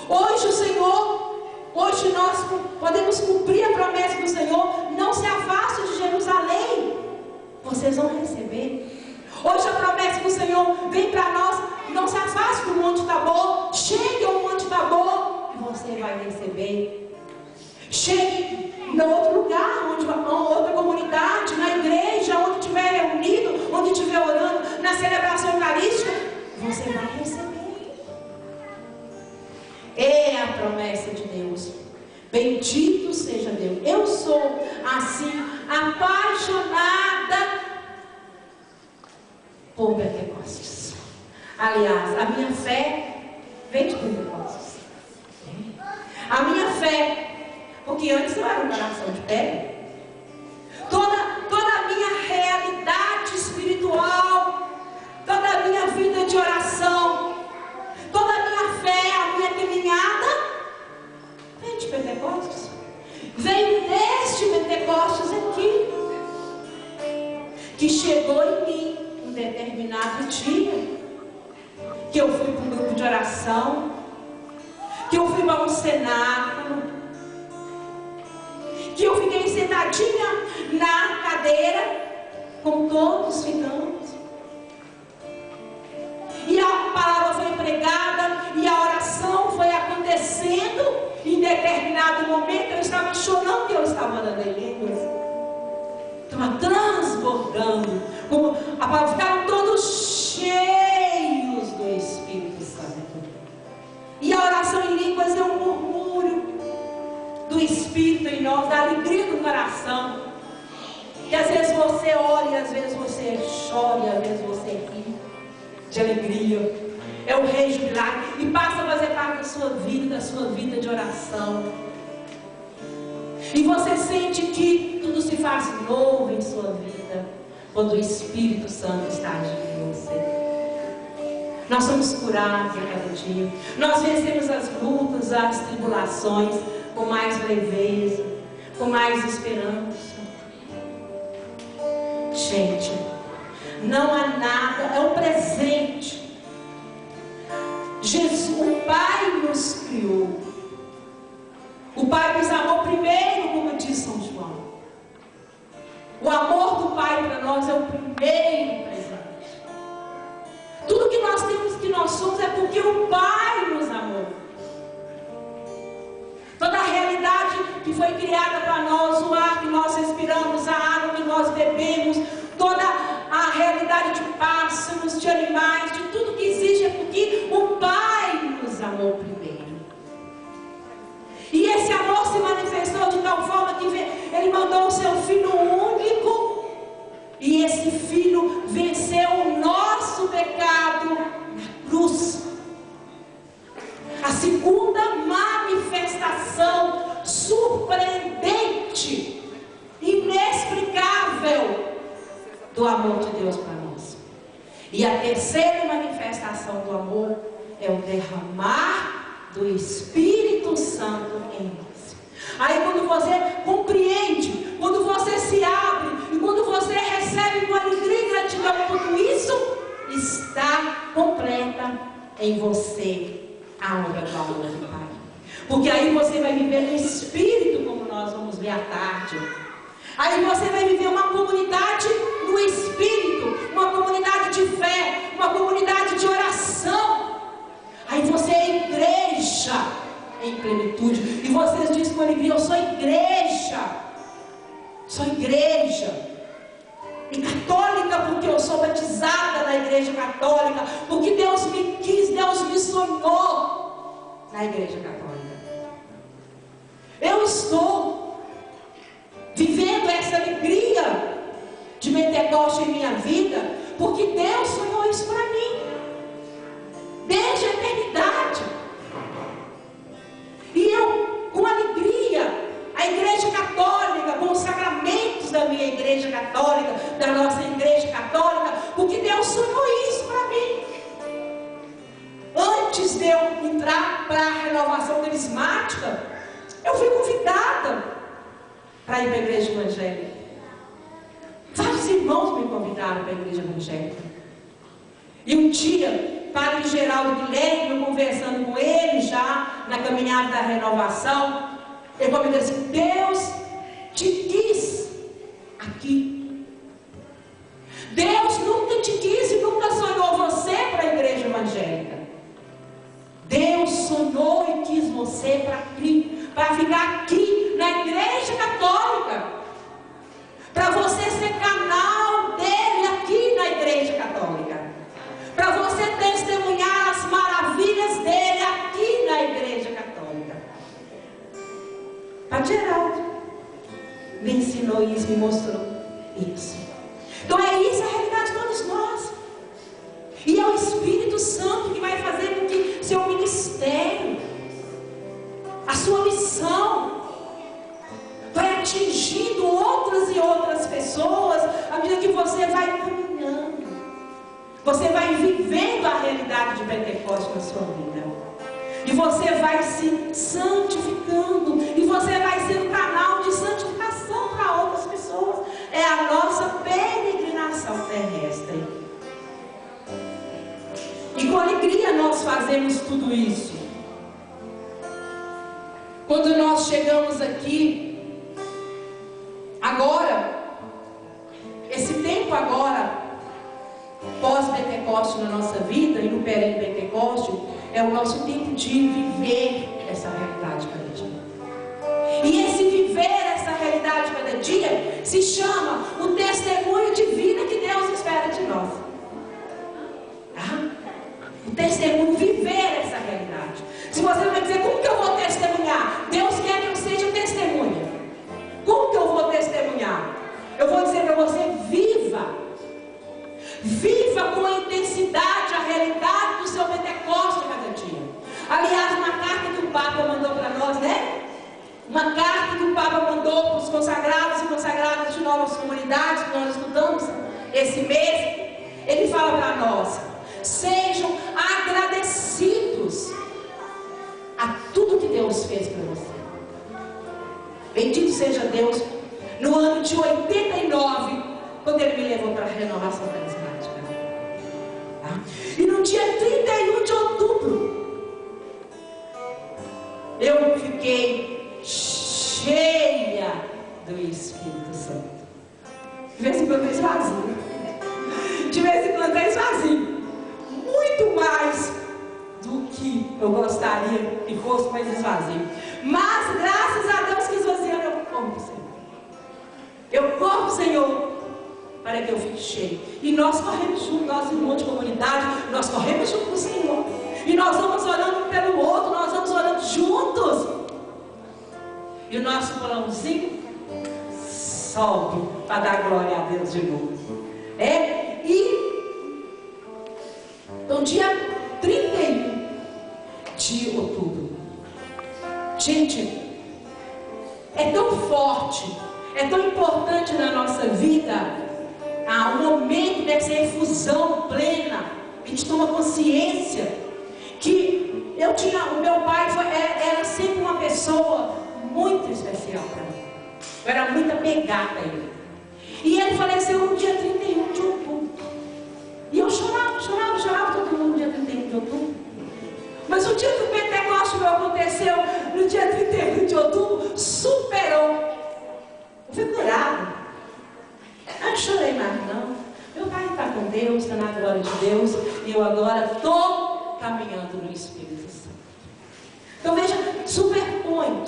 Hoje o Senhor, hoje nós podemos cumprir a promessa do Senhor. Não se afaste de Jerusalém, vocês vão receber. Hoje a promessa do Senhor vem para nós: não se afaste do Monte Tabor, chegue ao Monte Tabor e você vai receber. Chegue em outro lugar, outra comunidade, na igreja, onde estiver reunido, onde estiver orando, na celebração eucarística, você vai receber. É a promessa de Deus. Bendito seja Deus. Eu sou assim, apaixonada por Pentecostes. Aliás, a minha fé vem de Pentecostes. A minha fé, porque antes eu era um coração de pedra. Toda a minha realidade espiritual, toda a minha vida de oração, toda a minha fé, a minha caminhada, vem de Pentecostes. Vem deste Pentecostes aqui, que chegou em mim um determinado dia, que eu fui para um grupo de oração, que eu fui para um cenáculo, que eu fiquei sentadinha na cadeira, como todos ficamos, e a palavra foi pregada, e a oração foi acontecendo. Em determinado momento eu estava chorando, que eu estava andando em línguas, estava transbordando Espírito em nós, da alegria do coração. Que às vezes você ora e às vezes você chora e às vezes você ri de alegria. É o Rei jubilado e passa a fazer parte da sua vida de oração. E você sente que tudo se faz novo em sua vida quando o Espírito Santo está agindo em você. Nós somos curados a cada dia. Nós vencemos as lutas, as tribulações com mais leveza, com mais esperança. Gente, não há nada, é um presente. Jesus, o Pai nos criou. O Pai nos amou primeiro, como diz São João. O amor do Pai para nós é o primeiro presente. Tudo que nós temos, que nós somos, é porque o Pai nos amou. Toda a realidade que foi criada para nós, o ar que nós respiramos, a água que nós bebemos, toda a realidade de pássaros, de animais, de tudo que existe, é porque o Pai nos amou primeiro. E esse amor se manifestou de tal forma que Ele mandou o seu Filho único. E esse Filho venceu o nosso pecado na cruz. A segunda manifestação surpreendente, inexplicável do amor de Deus para nós. E a terceira manifestação do amor é o derramar do Espírito Santo em nós. Aí quando você compreende, quando você se abre e quando você recebe com alegria e gratidão, tudo isso está completa em você a obra do amor do Pai. Porque aí você vai viver no Espírito, como nós vamos ver à tarde. Aí você vai viver uma comunidade no Espírito, uma comunidade de fé, uma comunidade de oração. Aí você é igreja em plenitude. E vocês dizem com alegria: eu sou igreja. Sou igreja. E católica, porque eu sou batizada na igreja católica. Porque Deus me quis, Deus me sonhou na igreja católica. Eu estou vivendo essa alegria de Pentecostes em minha vida, porque Deus sonhou isso para mim desde a eternidade. E eu, com alegria, a igreja católica, com os sacramentos da minha igreja católica, da nossa igreja católica, porque Deus sonhou isso para mim. Antes de eu entrar para a renovação carismática, eu fui convidada para ir para a igreja evangélica. Vários irmãos me convidaram para a igreja evangélica. E um dia, Padre Geraldo Guilherme, eu conversando com ele já na caminhada da renovação, ele comentou assim: Deus te quis aqui. Deus nunca te quis e nunca sonhou você para a igreja evangélica. Deus sonhou e quis você para ficar aqui na igreja católica, para você ser canal dele aqui na igreja católica, para você testemunhar as maravilhas dele aqui na igreja católica. Padre Geraldo me ensinou isso, me mostrou isso. Então é isso a realidade de todos nós. E é o Espírito Santo que vai fazer com que seu ministério, a sua missão, vai atingindo outras e outras pessoas à medida que você vai caminhando. Você vai vivendo a realidade de Pentecostes na sua vida. E você vai se santificando. E você vai ser um canal de santificação para outras pessoas. É a nossa peregrinação terrestre. E com alegria nós fazemos tudo isso. Quando nós chegamos aqui, agora, esse tempo agora, pós-Pentecoste na nossa vida e no pré-Pentecoste, é o nosso tempo de viver essa realidade cada dia. E esse viver essa realidade cada dia se chama o testemunho de vida que Deus espera de nós. O testemunho, viver essa realidade. Se você vai dizer: como que eu vou testemunhar? Deus quer que eu seja testemunho. com intensidade a realidade do seu Pentecostes a cada dia. Aliás, uma carta que o Papa mandou para nós, né? Uma carta que o Papa mandou para os consagrados e consagradas de novas comunidades que nós estudamos esse mês. Ele fala para nós: sejam agradecidos a tudo que Deus fez para você. Bendito seja Deus. No ano de 89, quando Ele me levou para a renovação carismática, tá? E no dia 31 de outubro, eu fiquei cheia do Espírito Santo. De vez em quando eu esvazio. De vez em quando eu esvazio. Muito mais do que eu gostaria que fosse, mas esvazio. Mas graças a Deus que esvaziando eu corro, Senhor. Eu corro, Senhor, para que eu fique cheio. E nós corremos juntos, nós irmãos de comunidade, nós corremos junto com o Senhor. E nós vamos orando um pelo outro, nós vamos orando juntos. E o nosso pulãozinho sobe para dar glória a Deus de novo. Então, dia 31 de outubro. Gente, é tão forte, é tão importante na nossa vida. O momento dessa efusão plena. A gente toma consciência que o meu pai era sempre uma pessoa muito especial para mim. Eu era muito apegada a ele. E ele faleceu no dia 31 de outubro. E eu chorava todo mundo no dia 31 de outubro. Mas o dia que o Pentecostes meu aconteceu, no dia 31 de outubro, superou. Eu fui curada. Eu não chorei mais não. Meu pai está com Deus, está na glória de Deus. E eu agora estou caminhando no Espírito Santo. Então veja, superpõe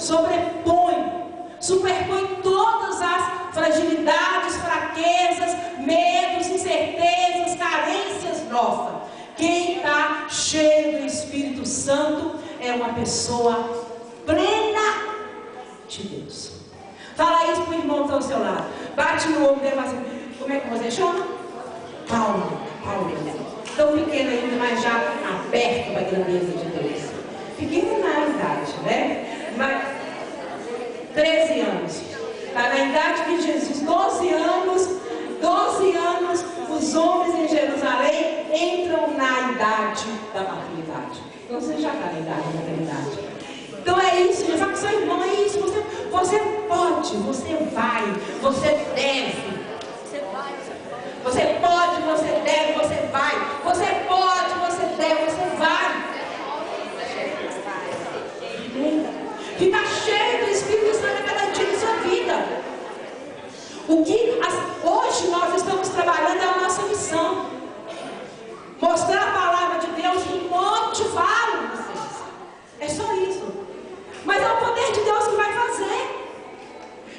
todas as fragilidades, fraquezas, medos, incertezas, carências nossas. Quem está cheio do Espírito Santo é uma pessoa plena de Deus. Fala isso para o irmão que está ao seu lado. Bate no ombro dele e fala assim: como é que você chama? Paulo. Tão pequeno ainda, mas já aberto para a grandeza de Deus. Pequeno na idade, né? Mas 13 anos. Está na idade de Jesus. 12 anos, os homens em Jerusalém entram na idade da maturidade. Então você já está na idade da maturidade. Então é isso, eu falo com seu irmão, é isso. Você pode, você vai, você deve. Você pode, você deve, você vai. Você pode, você deve, você vai. Fica cheio do Espírito Santo a cada dia de sua vida. Hoje nós estamos trabalhando a nossa missão. Mostrar a palavra de Deus e motivar vocês. É só isso. Mas é o poder de Deus que vai fazer.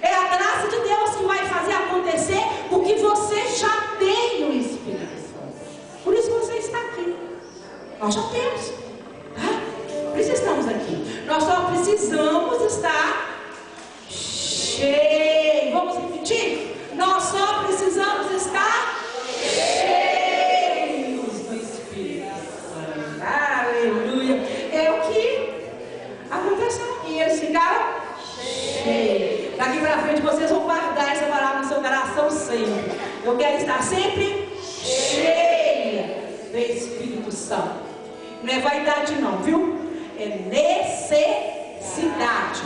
É a graça de Deus que vai fazer acontecer, porque você já tem o Espírito Santo. Por isso você está aqui. Nós já temos. Tá? Por isso estamos aqui. Nós só precisamos estar cheios. Vamos repetir? Nós só precisamos estar cheios do Espírito Santo. Aleluia. É o que aconteceu aqui. Eles ficaram cheios. Daqui para frente vocês vão guardar essa palavra no seu coração sempre. Eu quero estar sempre cheia do Espírito Santo. Não é vaidade não, viu? É necessidade.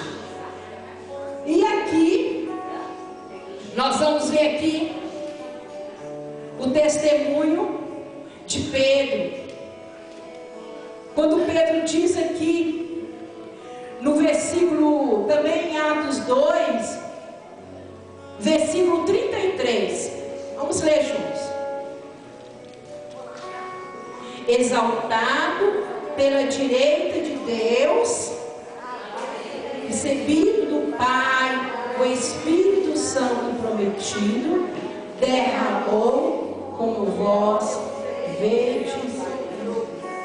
E aqui nós vamos ver aqui o testemunho de Pedro. Quando Pedro diz aqui no versículo, também em Atos 2, versículo 33. Vamos ler juntos. Exaltado pela direita de Deus, recebido do Pai o Espírito Santo prometido, derramou como vós vedes e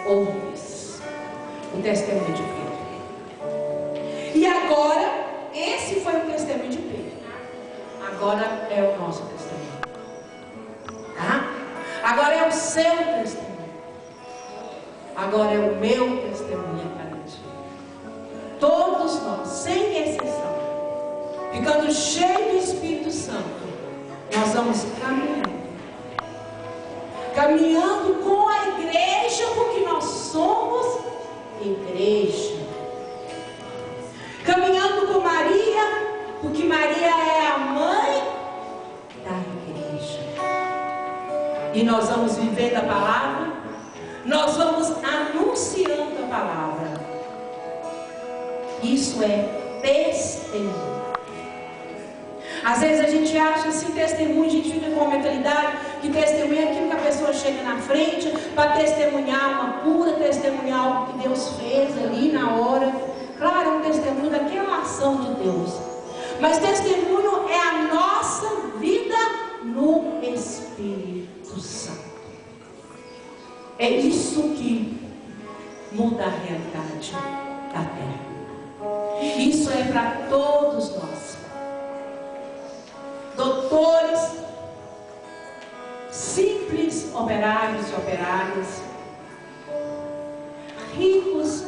ouvis. O testemunho de Pedro. E agora, esse foi o testemunho de Pedro. Agora é o nosso testemunho. Tá? Agora é o seu testemunho. Agora é o meu testemunho a cada dia. Todos nós, sem exceção, ficando cheios do Espírito Santo, nós vamos caminhando com a igreja, porque nós somos igreja. Caminhando com Maria, porque Maria é a mãe da igreja. E nós vamos vivendo a palavra, nós vamos anunciando a palavra. Isso é testemunho. Às vezes a gente acha assim, testemunho, a gente fica com a mentalidade que testemunho é aquilo que a pessoa chega na frente para testemunhar uma cura, testemunhar algo que Deus fez ali na hora. Claro, é um testemunho daquela ação de Deus. Mas testemunho é a nossa vida no Espírito Santo. É isso que muda a realidade da terra. Isso é para todos nós. Doutores, simples operários e operárias, ricos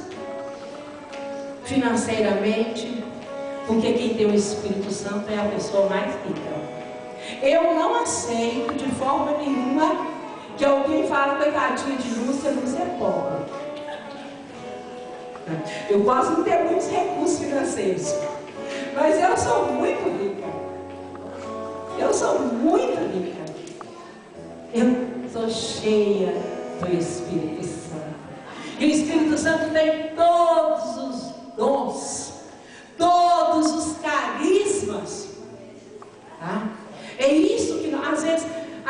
financeiramente, porque quem tem o Espírito Santo é a pessoa mais rica. Eu não aceito de forma nenhuma que alguém fale, coitadinha de Lúcia, Lúcia é pobre. Eu posso não ter muitos recursos financeiros, mas eu sou muito rica. Eu sou muito rica. Eu sou cheia do Espírito Santo. E o Espírito Santo tem todos os dons, todos os carismas. Tá? É isso que às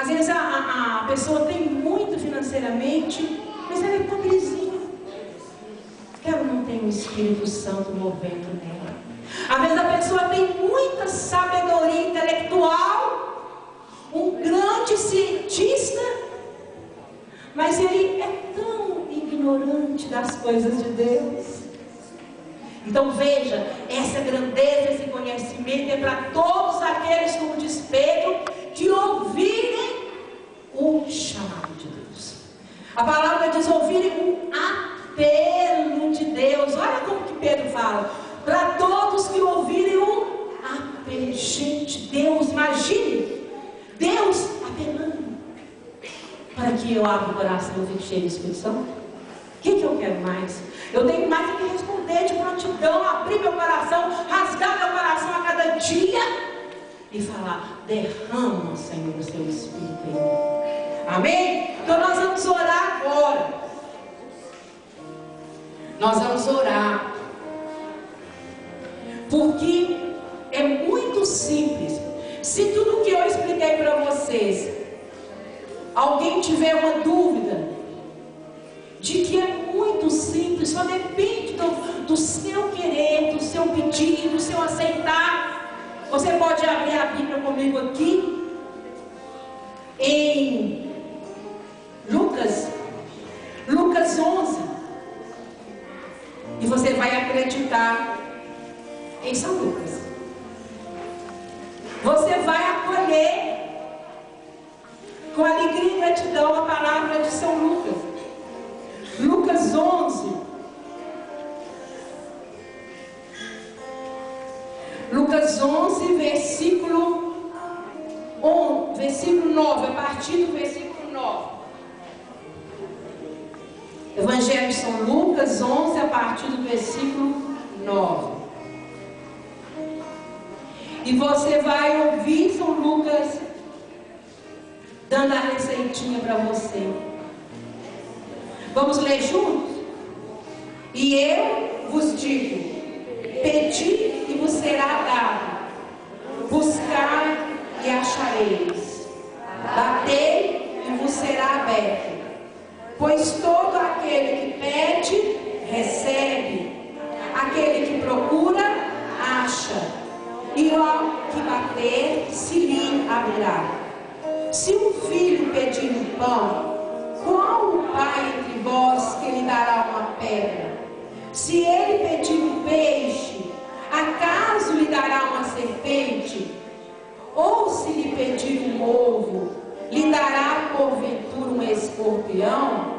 vezes a pessoa tem muito financeiramente, mas ela é pobrezinha. Ela não tem o Espírito Santo movendo nela. Às vezes a pessoa tem muita sabedoria intelectual, um grande cientista, mas ele é tão ignorante das coisas de Deus. Então veja, essa grandeza, esse conhecimento é para todos aqueles, como diz Pedro, que ouvirem o chamado de Deus. A palavra diz ouvirem o apelo de Deus. Olha como que Pedro fala. Para todos que ouvirem o apelo. Gente, Deus, imagine Deus apelando para que eu abra o coração e fique cheio de Espírito Santo. O que eu quero mais? Eu tenho mais que responder de prontidão, abrir meu coração, rasgar meu coração a cada dia e falar: derrama, Senhor, o seu Espírito em mim. Amém? Então nós vamos orar agora. Nós vamos orar, porque é muito simples. Se tudo que eu expliquei para vocês, alguém tiver uma dúvida de que é muito simples, só depende do seu querer, do seu pedido, do seu aceitar, você pode abrir a Bíblia comigo aqui em Lucas 11, e você vai acreditar em São Lucas. Você vai acolher com alegria e gratidão a palavra de São Lucas. Lucas 11. Lucas 11, versículo 9, a partir do versículo 9. Evangelho de São Lucas 11, a partir do versículo 9. E você vai ouvir São Lucas dando a receitinha para você. Vamos ler juntos? E eu vos digo: pedi e vos será dado, buscai e achareis, batei e vos será aberto. Pois todo aquele que pede, recebe, aquele que procura, acha, e ao que bater, se lhe abrirá. Se um filho pedir um pão, qual o pai entre vós que lhe dará uma pedra? Se ele pedir um peixe, acaso lhe dará uma serpente? Ou se lhe pedir um ovo, lhe dará porventura um escorpião?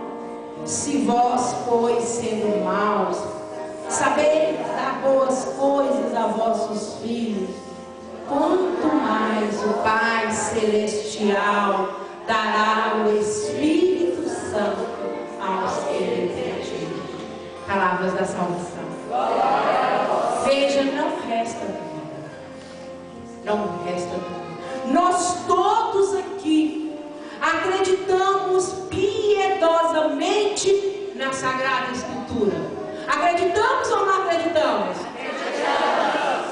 Se vós, pois, sendo maus, sabeis dar boas coisas a vossos filhos, quanto mais o Pai Celestial dará o Espírito Santo aos que lhe pedirem. Palavras da salvação. Veja, não resta dúvida. Não resta dúvida. Nós todos aqui acreditamos piedosamente na Sagrada Escritura. Acreditamos ou não acreditamos? Acreditamos.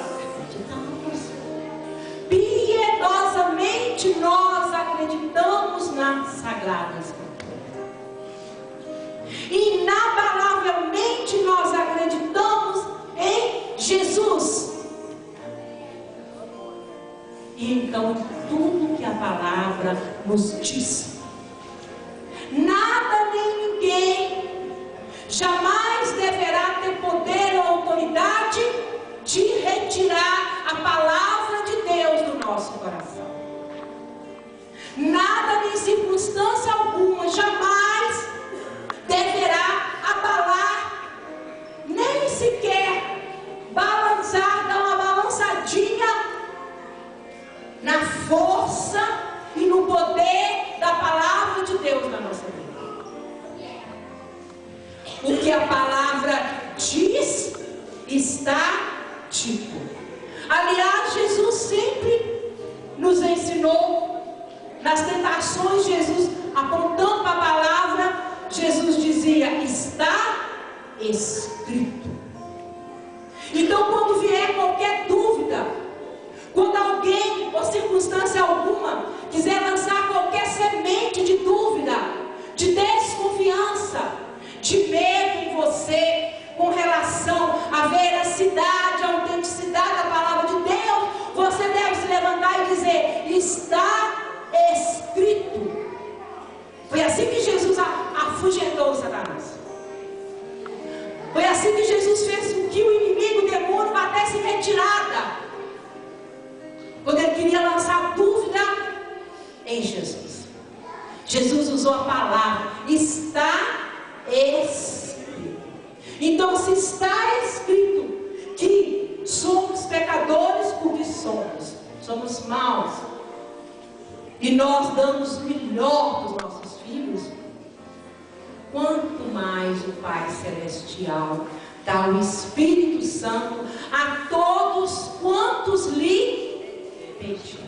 Piedosamente nós acreditamos na Sagrada Escritura. Inabalavelmente nós acreditamos em Jesus. E então tudo que a palavra nos diz, nada nem ninguém jamais deverá ter poder ou autoridade de retirar a palavra de Deus do nosso coração. Nada nem circunstância alguma jamais deverá abalar, nem sequer balançar, dar uma balançadinha na força e no poder da palavra de Deus na nossa vida. O que a palavra diz está dito. Aliás, Jesus sempre nos ensinou, nas tentações, Jesus apontando para a palavra, Jesus dizia: está escrito. Então, quando vier qualquer dúvida, quando alguém, por circunstância alguma, quiser lançar qualquer semente de dúvida, de desconfiança, de medo em você, com relação à veracidade, à autenticidade da palavra de Deus, você deve se levantar e dizer: está escrito. Foi assim que Jesus afugentou o Satanás. Foi assim que Jesus fez com que o inimigo, o demônio, batesse em retirada, quando ele queria lançar dúvida em Jesus. Jesus usou a palavra: está escrito. Então, se está escrito que somos pecadores porque somos maus, e nós damos o melhor dos nossos filhos, quanto mais o Pai Celestial dá o Espírito Santo a todos quantos lhe pedirem.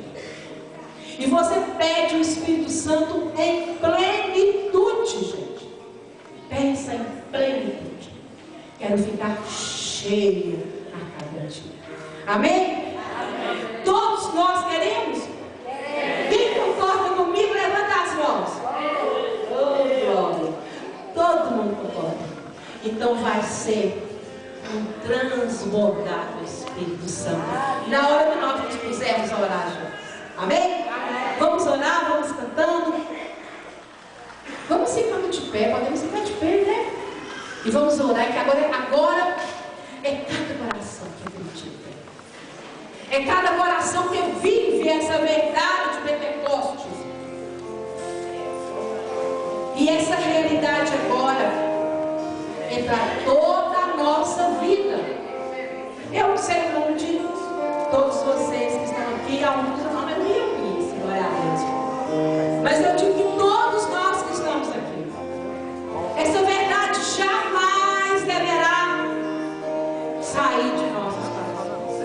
E você pede o Espírito Santo em plenitude, gente. Pensa em plenitude. Quero ficar cheia a cada dia. Amém? Amém. Todos nós queremos? Quem concorda comigo, levanta as mãos. Oh, glória. Todo mundo concorda. Então vai ser um transbordar do Espírito Santo na hora que nós nos pusermos a orar juntos. Amém? Vamos orar, vamos cantando. Vamos ficando de pé, podemos ficar de pé, né? E vamos orar, que agora é cada coração que acredita. É cada coração que vive essa verdade de Pentecostes. E essa realidade agora é para toda a nossa vida. Eu não sei o nome de todos vocês que estão aqui, alguns o nome é meu, glória a Deus. Mas eu digo que todos nós que estamos aqui, essa verdade jamais deverá sair de nossos corações.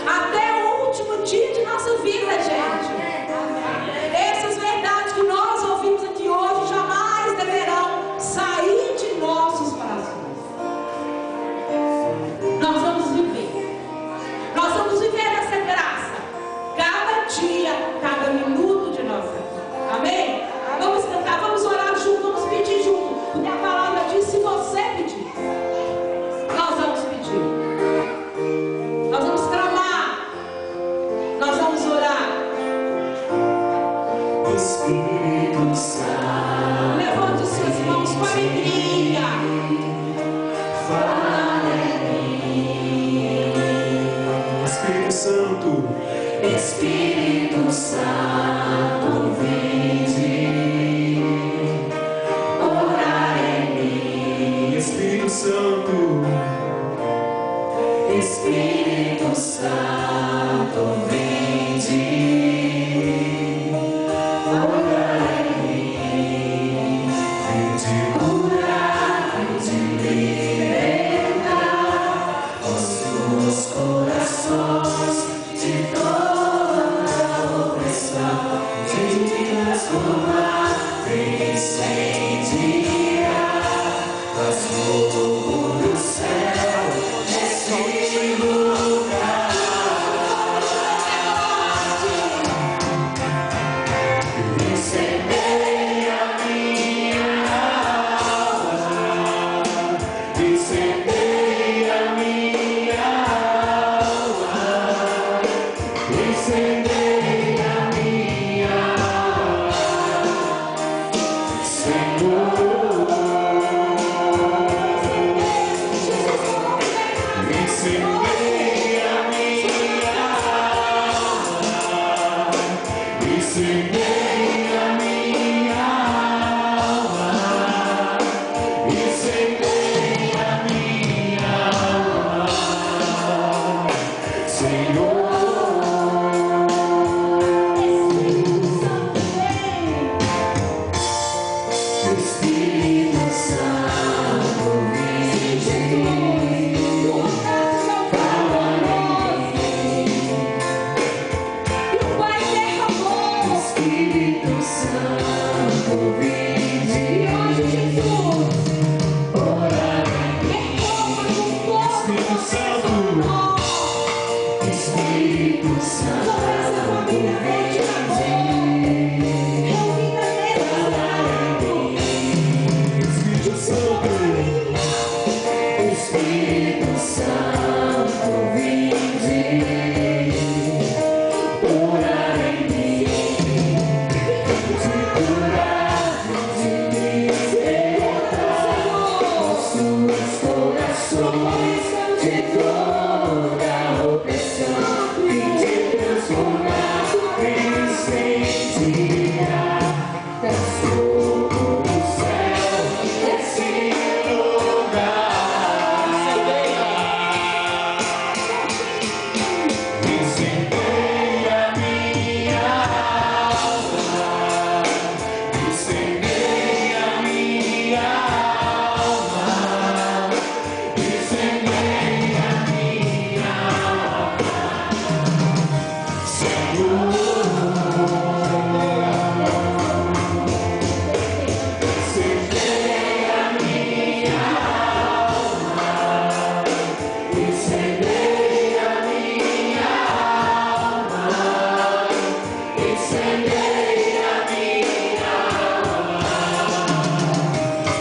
Até o último dia de nossa vida, gente. Essas verdades que nós ouvimos aqui hoje jamais deverão sair de nossos corações. Nós vamos viver. Nós vamos viver essa graça. Cada dia, cada minuto de nossa vida. Amém? Vamos cantar, vamos orar junto, vamos pedir junto. Porque a palavra diz: se você pedir, nós vamos pedir. Nós vamos clamar. Nós vamos orar. Espírito Santo, Levante suas mãos com alegria. fala em mim. Espírito Santo, Espírito Santo, vinde orar em mim. Espírito Santo, Espírito Santo, vinde orar em mim. Vinde curar, vinde libertar nossos corações de toda opressão. Vinde transformar, vem incendiar, faz fogo do céu nesse lugar. Incendeia minha alma, incendeia minha alma, incendeia minha alma, Senhor. Incendeia minha alma, incendeia minha alma, incendeia minha alma, Senhor. Espírito Santo, vinde. Espírito Santo, vinde orar em mim. Espírito Santo, Espírito Santo, vinde orar em mim. Espírito Santo, Espírito Santo, vinde orar em mim. De toda opressão, vinde transformar, vem incendiar, traz fogo do céu nesse lugar. Incendeia minha alma, incendeia minha alma, incendeia minha alma, Senhor. Incendeia minha alma, incendeia minha alma, incendeia minha alma,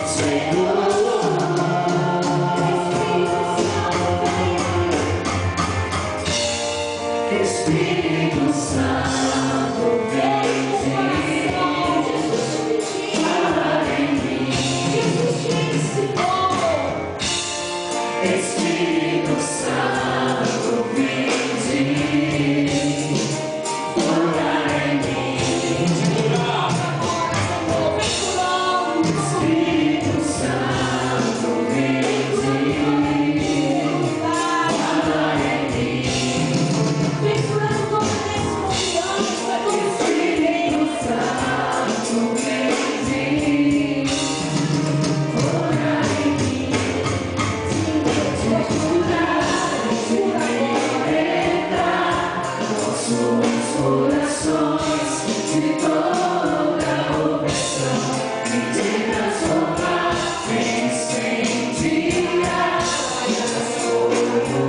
Senhor. Espírito Santo, vinde orar em mim. Espírito Santo, vinde orar em mim. Espírito Santo, vinde orar em mim. Espírito Santo, vinde orar em mim. Nossos corações de toda opressão, vinde transformar, vem incendiar, faz fogo